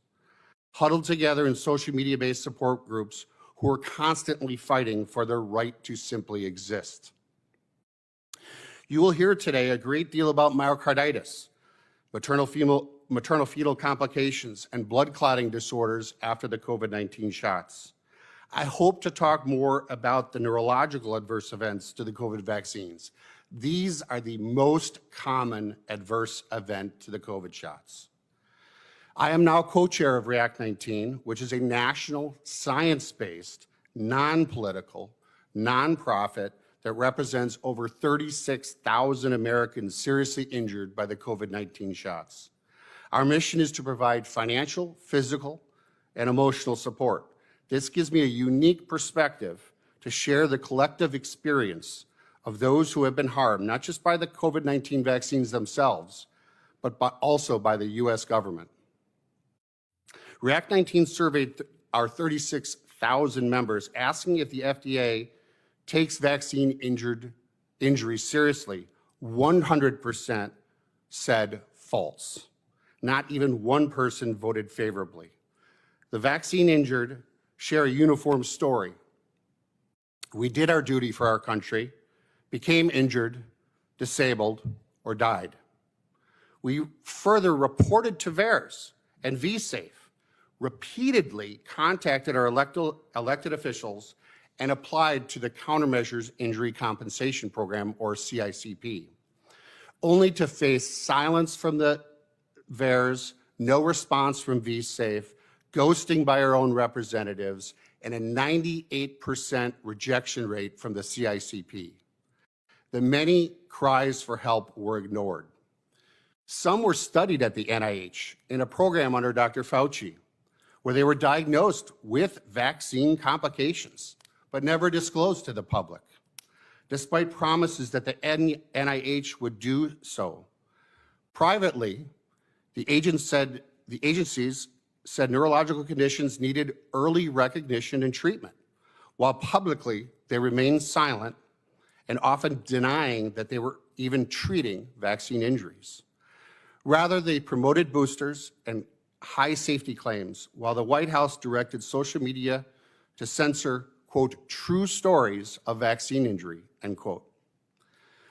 huddled together in social media-based support groups who are constantly fighting for their right to simply exist. You will hear today a great deal about myocarditis, maternal-fetal complications, and blood clotting disorders after the COVID-19 shots. I hope to talk more about the neurological adverse events to the COVID vaccines. These are the most common adverse event to the COVID shots. I am now co-chair of React 19, which is a national, science-based, non-political, nonprofit that represents over 36,000 Americans seriously injured by the COVID-19 shots. Our mission is to provide financial, physical, and emotional support. This gives me a unique perspective to share the collective experience of those who have been harmed, not just by the COVID-19 vaccines themselves, but also by the US government. React 19 surveyed our 36,000 members, asking if the FDA takes vaccine injuries seriously. 100% said false. Not even one person voted favorably. The vaccine injured share a uniform story. We did our duty for our country, became injured, disabled, or died. We further reported to VAERS and vSafe, repeatedly contacted our elected officials and applied to the Countermeasures Injury Compensation Program, or CICP, only to face silence from the VAERS, no response from vSafe, ghosting by our own representatives, and a 98% rejection rate from the CICP. The many cries for help were ignored. Some were studied at the NIH in a program under Dr. Fauci, where they were diagnosed with vaccine complications, but never disclosed to the public, despite promises that the NIH would do so. Privately, the agencies said neurological conditions needed early recognition and treatment, while publicly they remained silent and often denying that they were even treating vaccine injuries. Rather, they promoted boosters and high safety claims, while the White House directed social media to censor, quote, true stories of vaccine injury, end quote.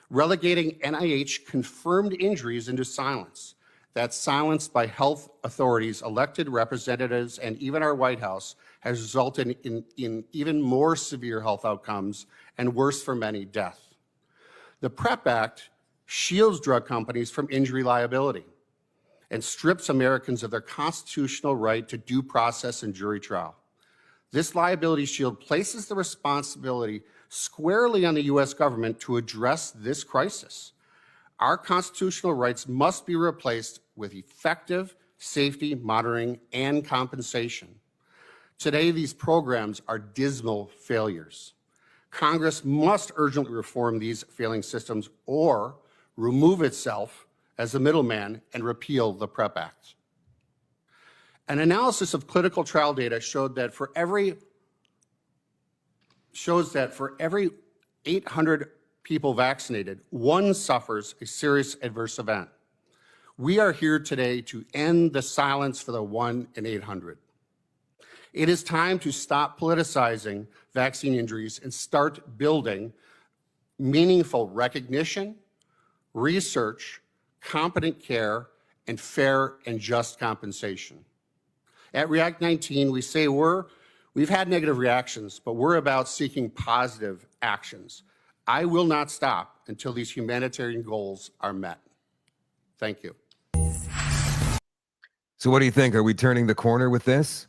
Relegating NIH confirmed injuries into silence. That silence by health authorities, elected representatives, and even our White House has resulted in even more severe health outcomes and worse for many, death. The PrEP Act shields drug companies from injury liability and strips Americans of their constitutional right to due process and jury trial. This liability shield places the responsibility squarely on the US government to address this crisis. Our constitutional rights must be replaced with effective safety monitoring and compensation. Today, these programs are dismal failures. Congress must urgently reform these failing systems or remove itself as a middleman and repeal the PrEP Act. An analysis of clinical trial data showed that for every 800 people vaccinated, one suffers a serious adverse event. We are here today to end the silence for the 1 in 800. It is time to stop politicizing vaccine injuries and start building meaningful recognition, research, competent care, and fair and just compensation. At React 19, we say we've had negative reactions, but we're about seeking positive actions. I will not stop until these humanitarian goals are met. Thank you. So what do you think? Are we turning the corner with this?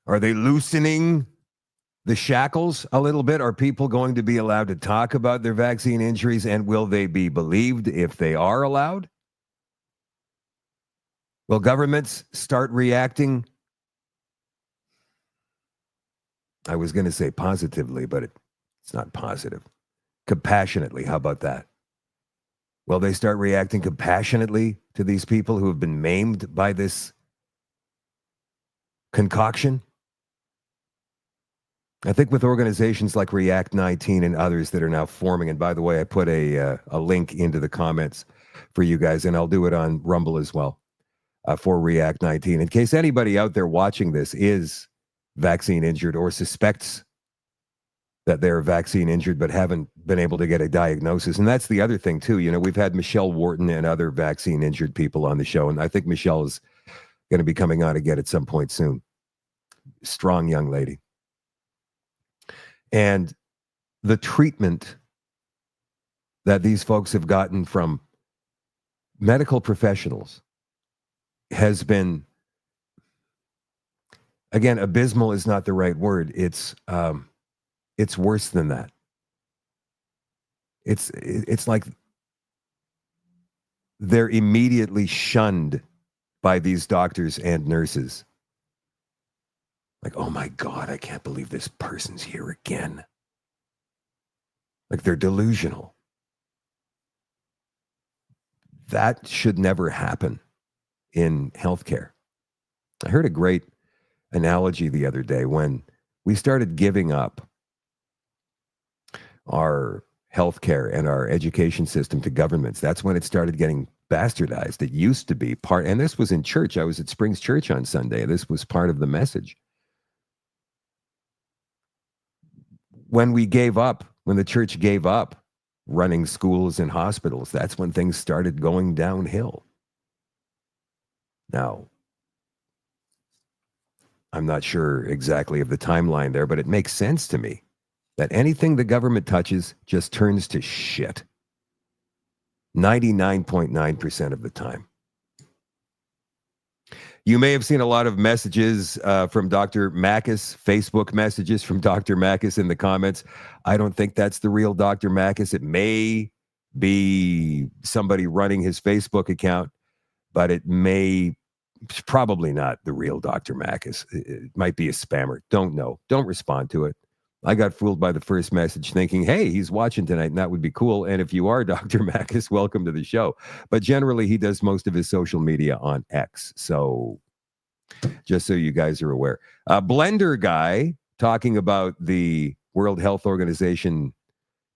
Are they loosening the shackles a little bit? Are people going to be allowed to talk about their vaccine injuries, and will they be believed if they are allowed? Will governments start reacting? I was going to say positively, but it's not positive. Compassionately, how about that? Will they start reacting compassionately to these people who have been maimed by this concoction? I think with organizations like React 19 and others that are now forming, and by the way, I put a link into the comments for you guys, and I'll do it on Rumble as well, for React 19. In case anybody out there watching this is vaccine injured or suspects that they're vaccine injured but haven't been able to get a diagnosis. And that's the other thing too. You know, we've had Michelle Wharton and other vaccine injured people on the show, and I think Michelle is going to be coming on again at some point soon. Strong young lady. And the treatment that these folks have gotten from medical professionals has been, again, abysmal is not the right word. It's worse than that. It's like they're immediately shunned by these doctors and nurses. Like, oh my God, I can't believe this person's here again. Like they're delusional. That should never happen in healthcare. I heard a great analogy the other day when we started giving up our healthcare and our education system to governments. That's when it started getting bastardized. It used to be part, and this was in church. I was at Springs Church on Sunday. This was part of the message. When we gave up, when the church gave up running schools and hospitals, that's when things started going downhill. Now, I'm not sure exactly of the timeline there, but it makes sense to me that anything the government touches just turns to shit. 99.9% of the time. You may have seen a lot of messages from Dr. Makis, Facebook messages from Dr. Makis in the comments. I don't think that's the real Dr. Makis. It may be somebody running his Facebook account, but it's probably not the real Dr. Makis. It might be a spammer. Don't know. Don't respond to it. I got fooled by the first message thinking, hey, he's watching tonight, and that would be cool. And if you are Dr. Makis, welcome to the show. But generally, he does most of his social media on X. So just so you guys are aware. Blender guy talking about the World Health Organization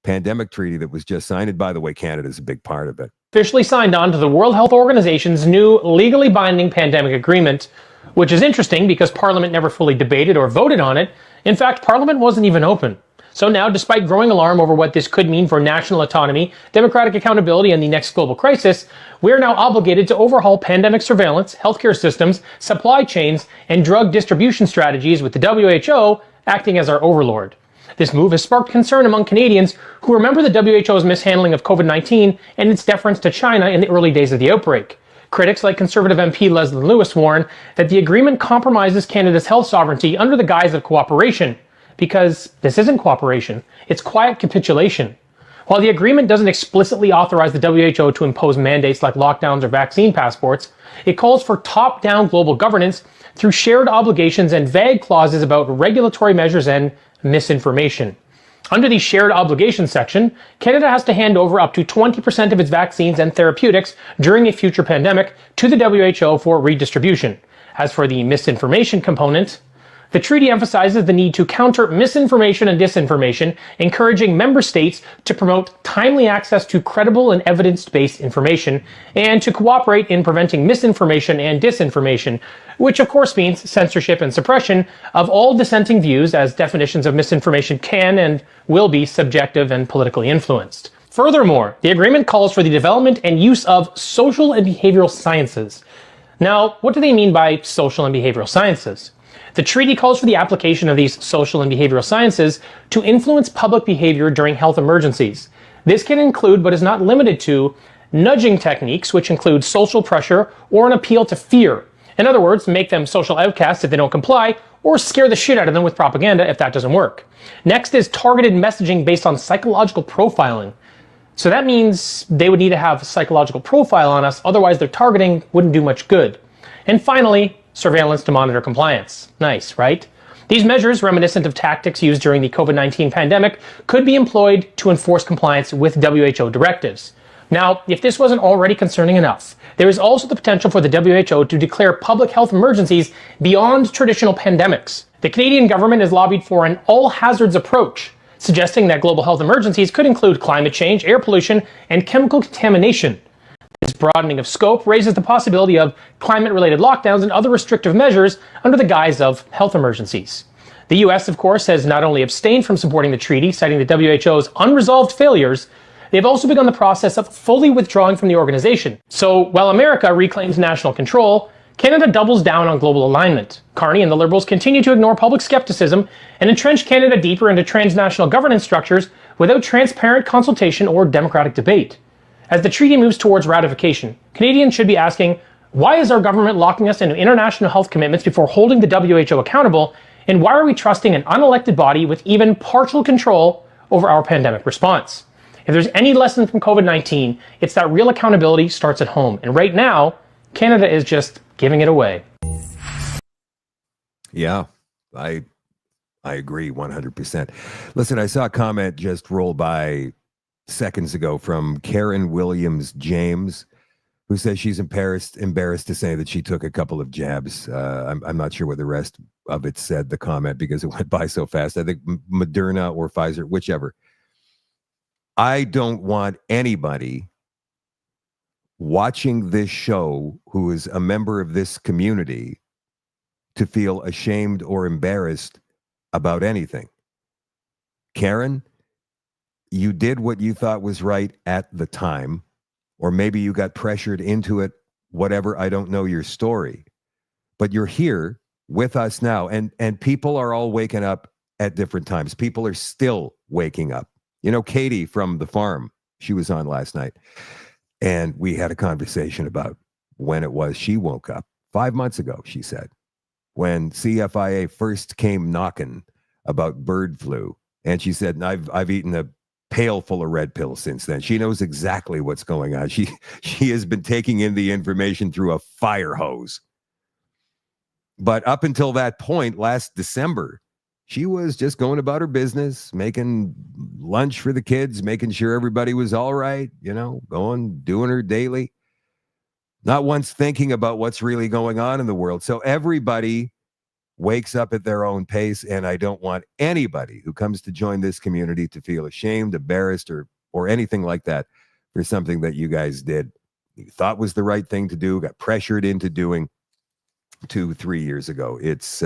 pandemic treaty that was just signed. And by the way, Canada's a big part of it. Officially signed on to the World Health Organization's new legally binding pandemic agreement, which is interesting because Parliament never fully debated or voted on it. In fact, Parliament wasn't even open. So now, despite growing alarm over what this could mean for national autonomy, democratic accountability, and the next global crisis, we are now obligated to overhaul pandemic surveillance, healthcare systems, supply chains, and drug distribution strategies, with the WHO acting as our overlord. This move has sparked concern among Canadians who remember the WHO's mishandling of COVID-19 and its deference to China in the early days of the outbreak. Critics like Conservative MP Leslie Lewis warn that the agreement compromises Canada's health sovereignty under the guise of cooperation, because this isn't cooperation, it's quiet capitulation. While the agreement doesn't explicitly authorize the WHO to impose mandates like lockdowns or vaccine passports, it calls for top-down global governance through shared obligations and vague clauses about regulatory measures and misinformation. Under the shared obligations section, Canada has to hand over up to 20% of its vaccines and therapeutics during a future pandemic to the WHO for redistribution. As for the misinformation component, The treaty emphasizes the need to counter misinformation and disinformation, encouraging member states to promote timely access to credible and evidence-based information, and to cooperate in preventing misinformation and disinformation, which of course means censorship and suppression of all dissenting views, as definitions of misinformation can and will be subjective and politically influenced. Furthermore, the agreement calls for the development and use of social and behavioral sciences. Now, what do they mean by social and behavioral sciences? The treaty calls for the application of these social and behavioral sciences to influence public behavior during health emergencies. This can include, but is not limited to, nudging techniques, which include social pressure or an appeal to fear. In other words, make them social outcasts if they don't comply, or scare the shit out of them with propaganda if that doesn't work. Next is targeted messaging based on psychological profiling. So that means they would need to have a psychological profile on us, otherwise their targeting wouldn't do much good. And finally, surveillance to monitor compliance. Nice, right? These measures, reminiscent of tactics used during the COVID-19 pandemic, could be employed to enforce compliance with WHO directives. Now, if this wasn't already concerning enough, there is also the potential for the WHO to declare public health emergencies beyond traditional pandemics. The Canadian government has lobbied for an all-hazards approach, suggesting that global health emergencies could include climate change, air pollution, and chemical contamination. This broadening of scope raises the possibility of climate-related lockdowns and other restrictive measures under the guise of health emergencies. The US, of course, has not only abstained from supporting the treaty, citing the WHO's unresolved failures, they've also begun the process of fully withdrawing from the organization. So while America reclaims national control, Canada doubles down on global alignment. Carney and the Liberals continue to ignore public skepticism and entrench Canada deeper into transnational governance structures without transparent consultation or democratic debate. As the treaty moves towards ratification, Canadians should be asking, why is our government locking us into international health commitments before holding the WHO accountable, and why are we trusting an unelected body with even partial control over our pandemic response? If there's any lesson from COVID-19, it's that real accountability starts at home, and right now, Canada is just giving it away. Yeah, I agree 100%. Listen, I saw a comment just roll by seconds ago from Karen Williams James, who says she's embarrassed to say that she took a couple of jabs. I'm not sure what the rest of it said, the comment, because it went by so fast. I think Moderna or Pfizer, whichever. I don't want anybody watching this show who is a member of this community to feel ashamed or embarrassed about anything. Karen, you did what you thought was right at the time, or maybe you got pressured into it, whatever. I don't know your story, but you're here with us now, and people are all waking up at different times. People are still waking up. You know, Katie from the farm, she was on last night, and we had a conversation about when it was she woke up. 5 months ago, she said, when CFIA first came knocking about bird flu, and she said, I've eaten a pail full of red pills since then. She knows exactly what's going on. She has been taking in the information through a fire hose. But up until that point, last December, she was just going about her business, making lunch for the kids, making sure everybody was all right, doing her daily, not once thinking about what's really going on in the world. So everybody wakes up at their own pace, and I don't want anybody who comes to join this community to feel ashamed, embarrassed, or anything like that for something that you guys did, you thought was the right thing to do, got pressured into doing 2-3 years ago. It's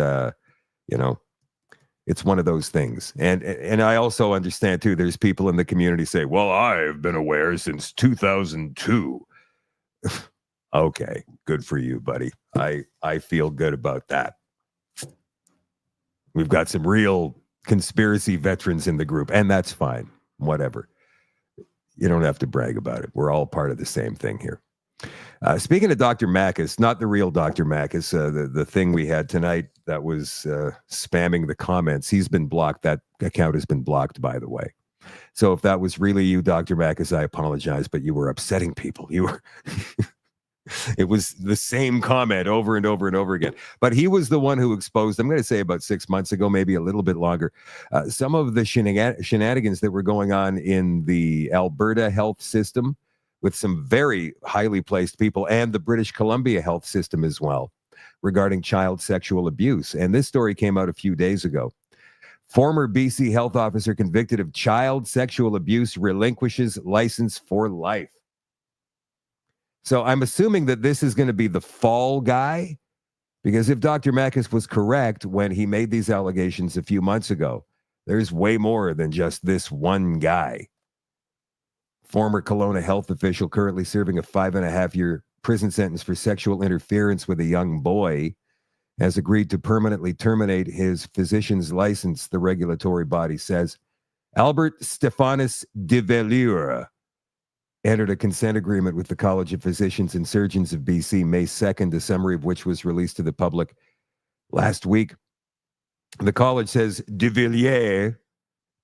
it's one of those things. And I also understand too, there's people in the community say, well, I've been aware since 2002. Okay, good for you, buddy. I feel good about that. We've got some real conspiracy veterans in the group, and that's fine. Whatever. You don't have to brag about it. We're all part of the same thing here. Speaking of Dr. Makis, not the real Dr. Makis, the thing we had tonight that was spamming the comments, he's been blocked. That account has been blocked, by the way. So if that was really you, Dr. Makis, I apologize, but you were upsetting people. You were... It was the same comment over and over and over again. But he was the one who exposed, I'm going to say about 6 months ago, maybe a little bit longer, some of the shenanigans that were going on in the Alberta health system with some very highly placed people, and the British Columbia health system as well. regarding child sexual abuse. And this story came out a few days ago. Former BC health officer convicted of child sexual abuse relinquishes license for life. So I'm assuming that this is going to be the fall guy, because if Dr. Makis was correct when he made these allegations a few months ago, there's way more than just this one guy. Former Kelowna health official currently serving a 5.5-year prison sentence for sexual interference with a young boy has agreed to permanently terminate his physician's license, the regulatory body says. Albert Stephanus de Velure entered a consent agreement with the College of Physicians and Surgeons of BC May 2nd, a summary of which was released to the public last week. The college says de Villiers,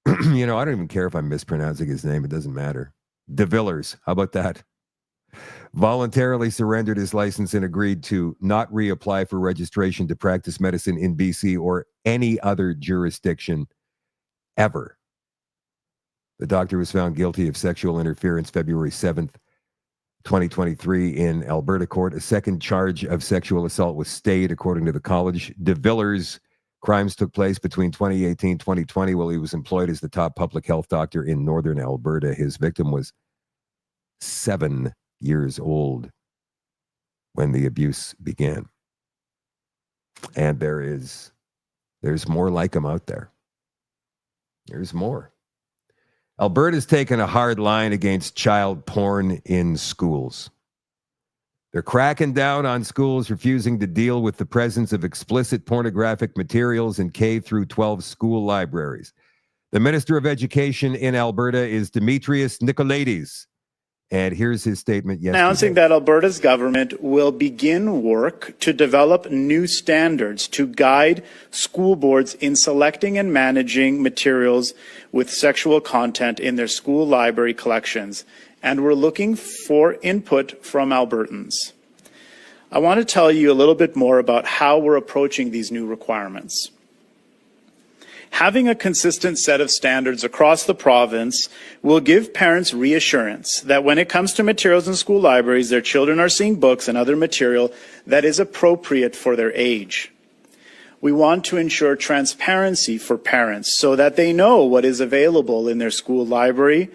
I don't even care if I'm mispronouncing his name. It doesn't matter. De Villers, how about that? Voluntarily surrendered his license and agreed to not reapply for registration to practice medicine in BC or any other jurisdiction ever. The doctor was found guilty of sexual interference February 7th, 2023 in Alberta court. A second charge of sexual assault was stayed, according to the college. De Villers' crimes took place between 2018 and 2020 while he was employed as the top public health doctor in northern Alberta. His victim was 7 years old when the abuse began. And there's more like him out there. There's more. Alberta's taken a hard line against child porn in schools. They're cracking down on schools refusing to deal with the presence of explicit pornographic materials in K through 12 school libraries. The Minister of Education in Alberta is Demetrius Nicolaides. And here's his statement yesterday. Announcing that Alberta's government will begin work to develop new standards to guide school boards in selecting and managing materials with sexual content in their school library collections. And we're looking for input from Albertans. I want to tell you a little bit more about how we're approaching these new requirements. Having a consistent set of standards across the province will give parents reassurance that when it comes to materials in school libraries, their children are seeing books and other material that is appropriate for their age. We want to ensure transparency for parents so that they know what is available in their school library,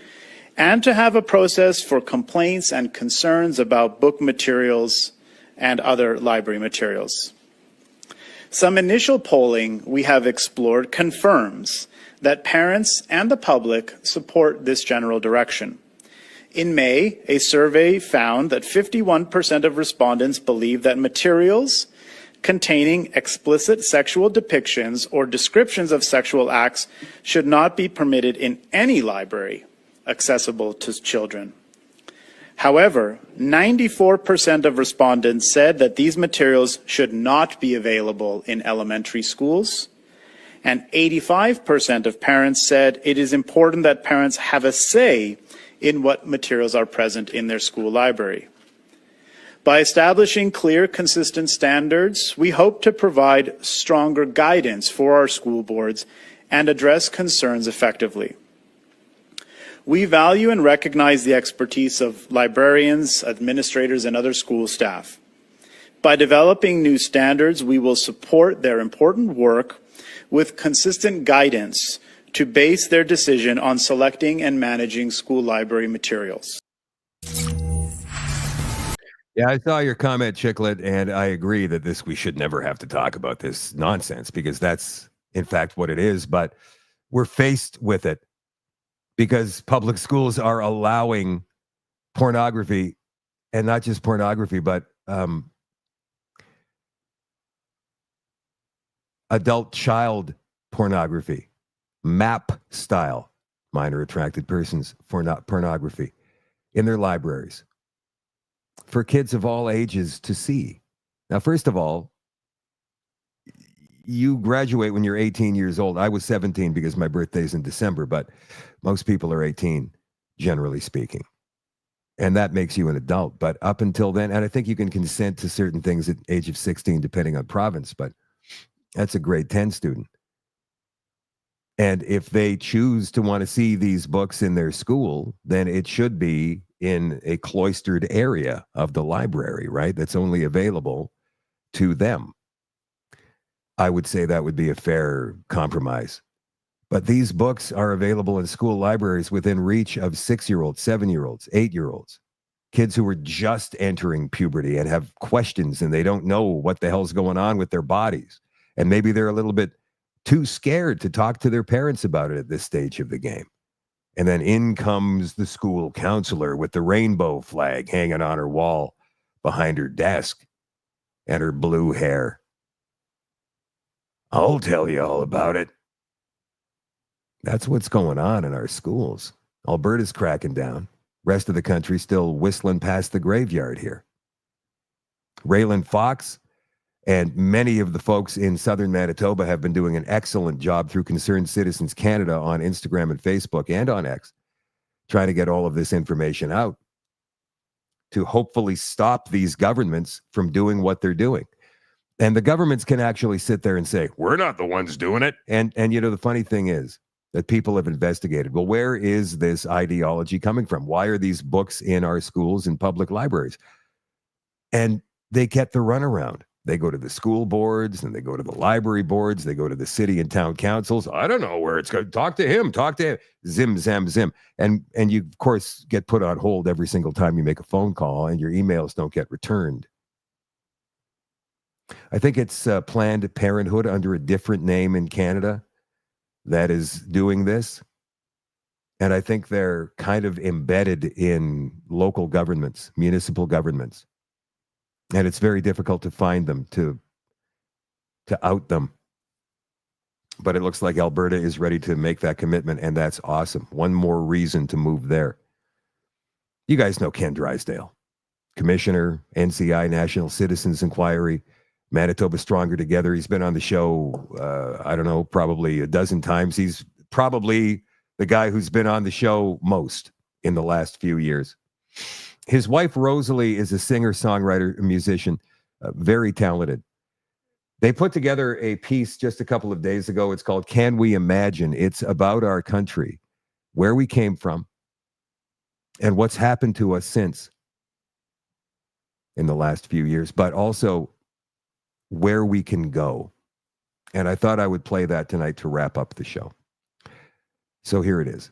and to have a process for complaints and concerns about book materials and other library materials. Some initial polling we have explored confirms that parents and the public support this general direction. In May, a survey found that 51% of respondents believe that materials containing explicit sexual depictions or descriptions of sexual acts should not be permitted in any library accessible to children. However, 94% of respondents said that these materials should not be available in elementary schools, and 85% of parents said it is important that parents have a say in what materials are present in their school library. By establishing clear, consistent standards, we hope to provide stronger guidance for our school boards and address concerns effectively. We value and recognize the expertise of librarians, administrators, and other school staff. By developing new standards, we will support their important work with consistent guidance to base their decision on selecting and managing school library materials. Yeah, I saw your comment, Chicklet, and I agree that we should never have to talk about this nonsense, because that's, in fact, what it is. But we're faced with it because public schools are allowing pornography, and not just pornography, but adult child pornography, MAP style, minor attracted persons pornography, in their libraries for kids of all ages to see. Now, first of all, you graduate when you're 18 years old. I was 17 because my birthday's in December, but most people are 18, generally speaking. And that makes you an adult. But up until then, and I think you can consent to certain things at age of 16, depending on province, but that's a grade 10 student. And if they choose to want to see these books in their school, then it should be in a cloistered area of the library, right? That's only available to them. I would say that would be a fair compromise. But these books are available in school libraries within reach of 6-year-olds, 7-year-olds, 8-year-olds, kids who are just entering puberty and have questions and they don't know what the hell's going on with their bodies. And maybe they're a little bit too scared to talk to their parents about it at this stage of the game. And then in comes the school counselor with the rainbow flag hanging on her wall behind her desk and her blue hair. I'll tell you all about it. That's what's going on in our schools. Alberta's cracking down. Rest of the country still whistling past the graveyard here. Raylan Fox and many of the folks in southern Manitoba have been doing an excellent job through Concerned Citizens Canada on Instagram and Facebook and on X, trying to get all of this information out to hopefully stop these governments from doing what they're doing. And the governments can actually sit there and say, we're not the ones doing it. And you know, the funny thing is that people have investigated, well, where is this ideology coming from? Why are these books in our schools and public libraries? And they get the runaround. They go to the school boards and they go to the library boards. They go to the city and town councils. I don't know where it's going. Talk to him. Zim, zam, zim. And you, of course, get put on hold every single time you make a phone call and your emails don't get returned. I think it's Planned Parenthood under a different name in Canada that is doing this. And I think they're kind of embedded in local governments, municipal governments. And it's very difficult to find them, to out them. But it looks like Alberta is ready to make that commitment, and that's awesome. One more reason to move there. You guys know Ken Drysdale, Commissioner, NCI, National Citizens Inquiry, Manitoba Stronger Together. He's been on the show, I don't know, probably a dozen times. He's probably the guy who's been on the show most in the last few years. His wife, Rosalie, is a singer, songwriter, musician, very talented. They put together a piece just a couple of days ago. It's called Can We Imagine? It's about our country, where we came from, and what's happened to us since in the last few years, but also where we can go. And I thought I would play that tonight to wrap up the show. So here it is.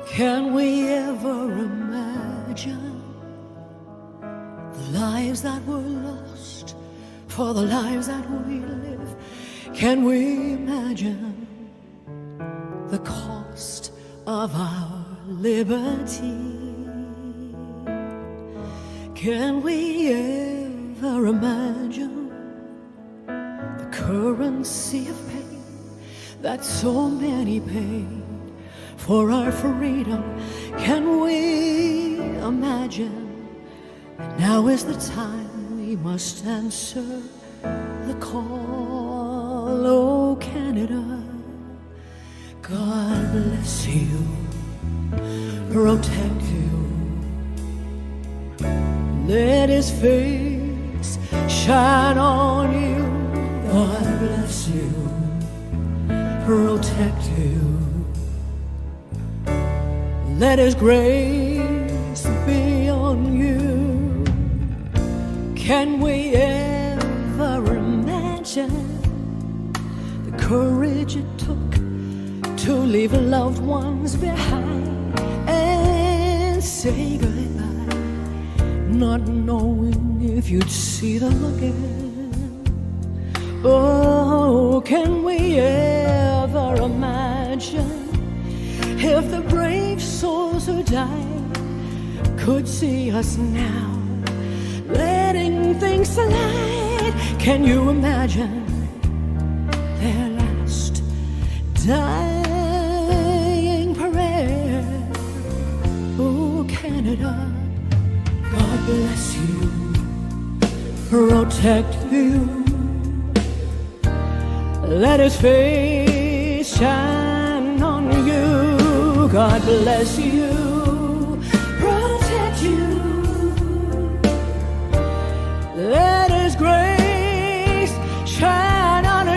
Can we ever imagine the lives that were lost for the lives that we live? Can we imagine the cost of our liberty? Can we ever imagine the currency of pain that so many paid for our freedom? Can we imagine that now is the time we must answer the call? Oh, Canada, God bless you, protect you, let His face shine on you. God bless you, protect you, let His grace be on you. Can we ever imagine the courage it took to leave loved ones behind and say goodbye, not knowing if you'd see them again? Oh, can we ever imagine if the brave souls who died could see us now, letting things slide? Can you imagine their last dying bless you, protect you. Let his face shine on you. God bless you, protect you. Let his grace shine on you.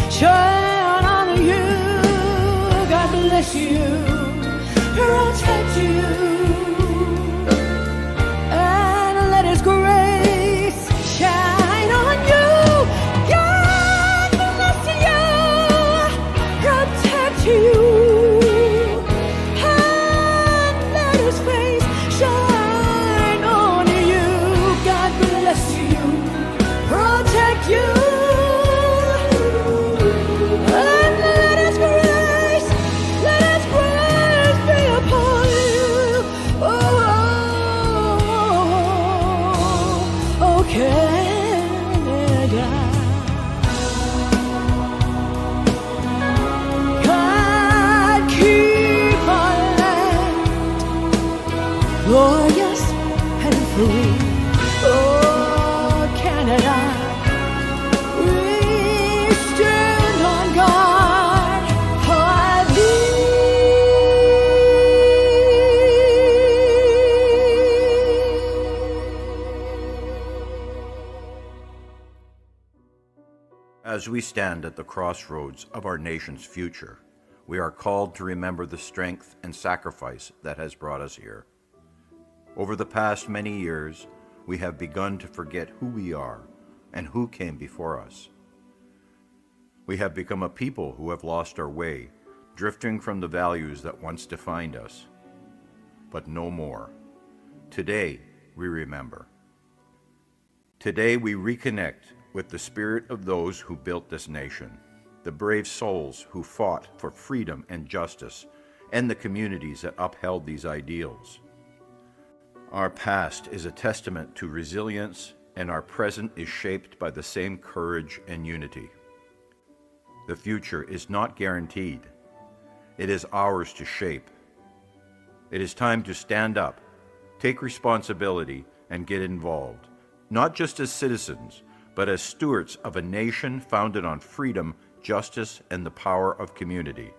Shine on you, God bless you, protect you, and let his grace shine on you. God bless you, protect you, and let his face shine on you. God bless you, protect you. Glorious and free, oh Canada, we stand on guard for thee. As we stand at the crossroads of our nation's future, we are called to remember the strength and sacrifice that has brought us here. Over the past many years, we have begun to forget who we are and who came before us. We have become a people who have lost our way, drifting from the values that once defined us. But no more. Today, we remember. Today, we reconnect with the spirit of those who built this nation, the brave souls who fought for freedom and justice, and the communities that upheld these ideals. Our past is a testament to resilience, and our present is shaped by the same courage and unity. The future is not guaranteed. It is ours to shape. It is time to stand up, take responsibility, and get involved, not just as citizens, but as stewards of a nation founded on freedom, justice, and the power of community.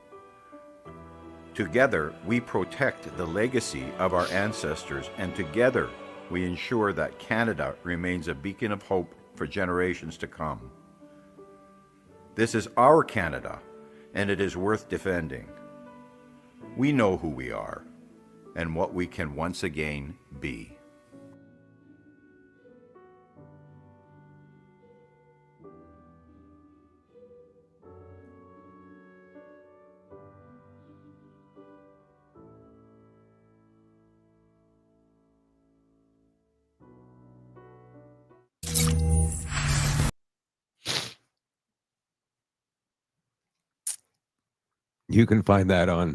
Together, we protect the legacy of our ancestors, and together, we ensure that Canada remains a beacon of hope for generations to come. This is our Canada, and it is worth defending. We know who we are, and what we can once again be. You can find that on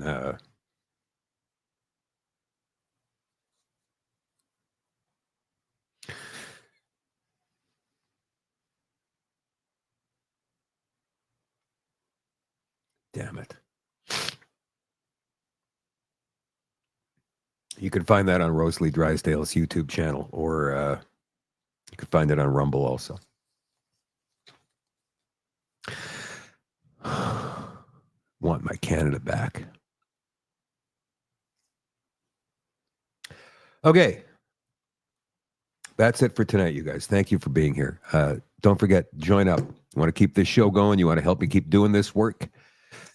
damn it. You can find that on Rosalie Drysdale's YouTube channel, or you can find it on Rumble also. Want my Canada back. Okay. That's it for tonight, you guys. Thank you for being here. Don't forget, join up. You want to keep this show going? You want to help me keep doing this work?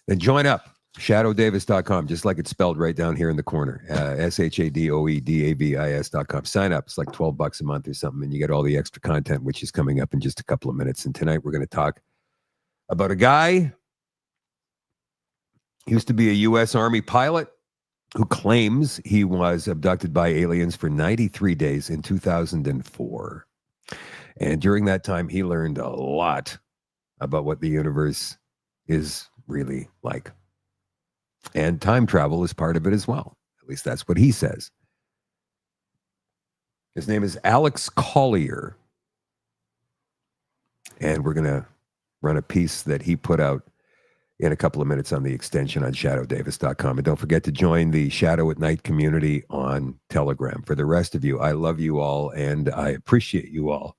Then join up. ShadowDavis.com, just like it's spelled right down here in the corner. ShadowDavis.com. Sign up. It's like $12 a month or something, and you get all the extra content, which is coming up in just a couple of minutes. And tonight we're going to talk about a guy. Used to be a U.S. Army pilot, who claims he was abducted by aliens for 93 days in 2004. And during that time, he learned a lot about what the universe is really like. And time travel is part of it as well. At least that's what he says. His name is Alex Collier. And we're going to run a piece that he put out in a couple of minutes on the extension on shadowdavis.com. And don't forget to join the Shadow at Night community on Telegram. For the rest of you, I love you all and I appreciate you all.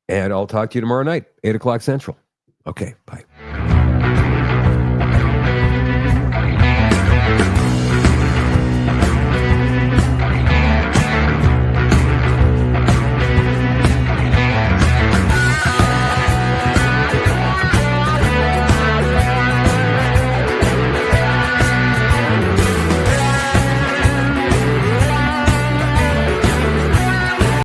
And I'll talk to you tomorrow night, 8 o'clock Central. Okay, bye.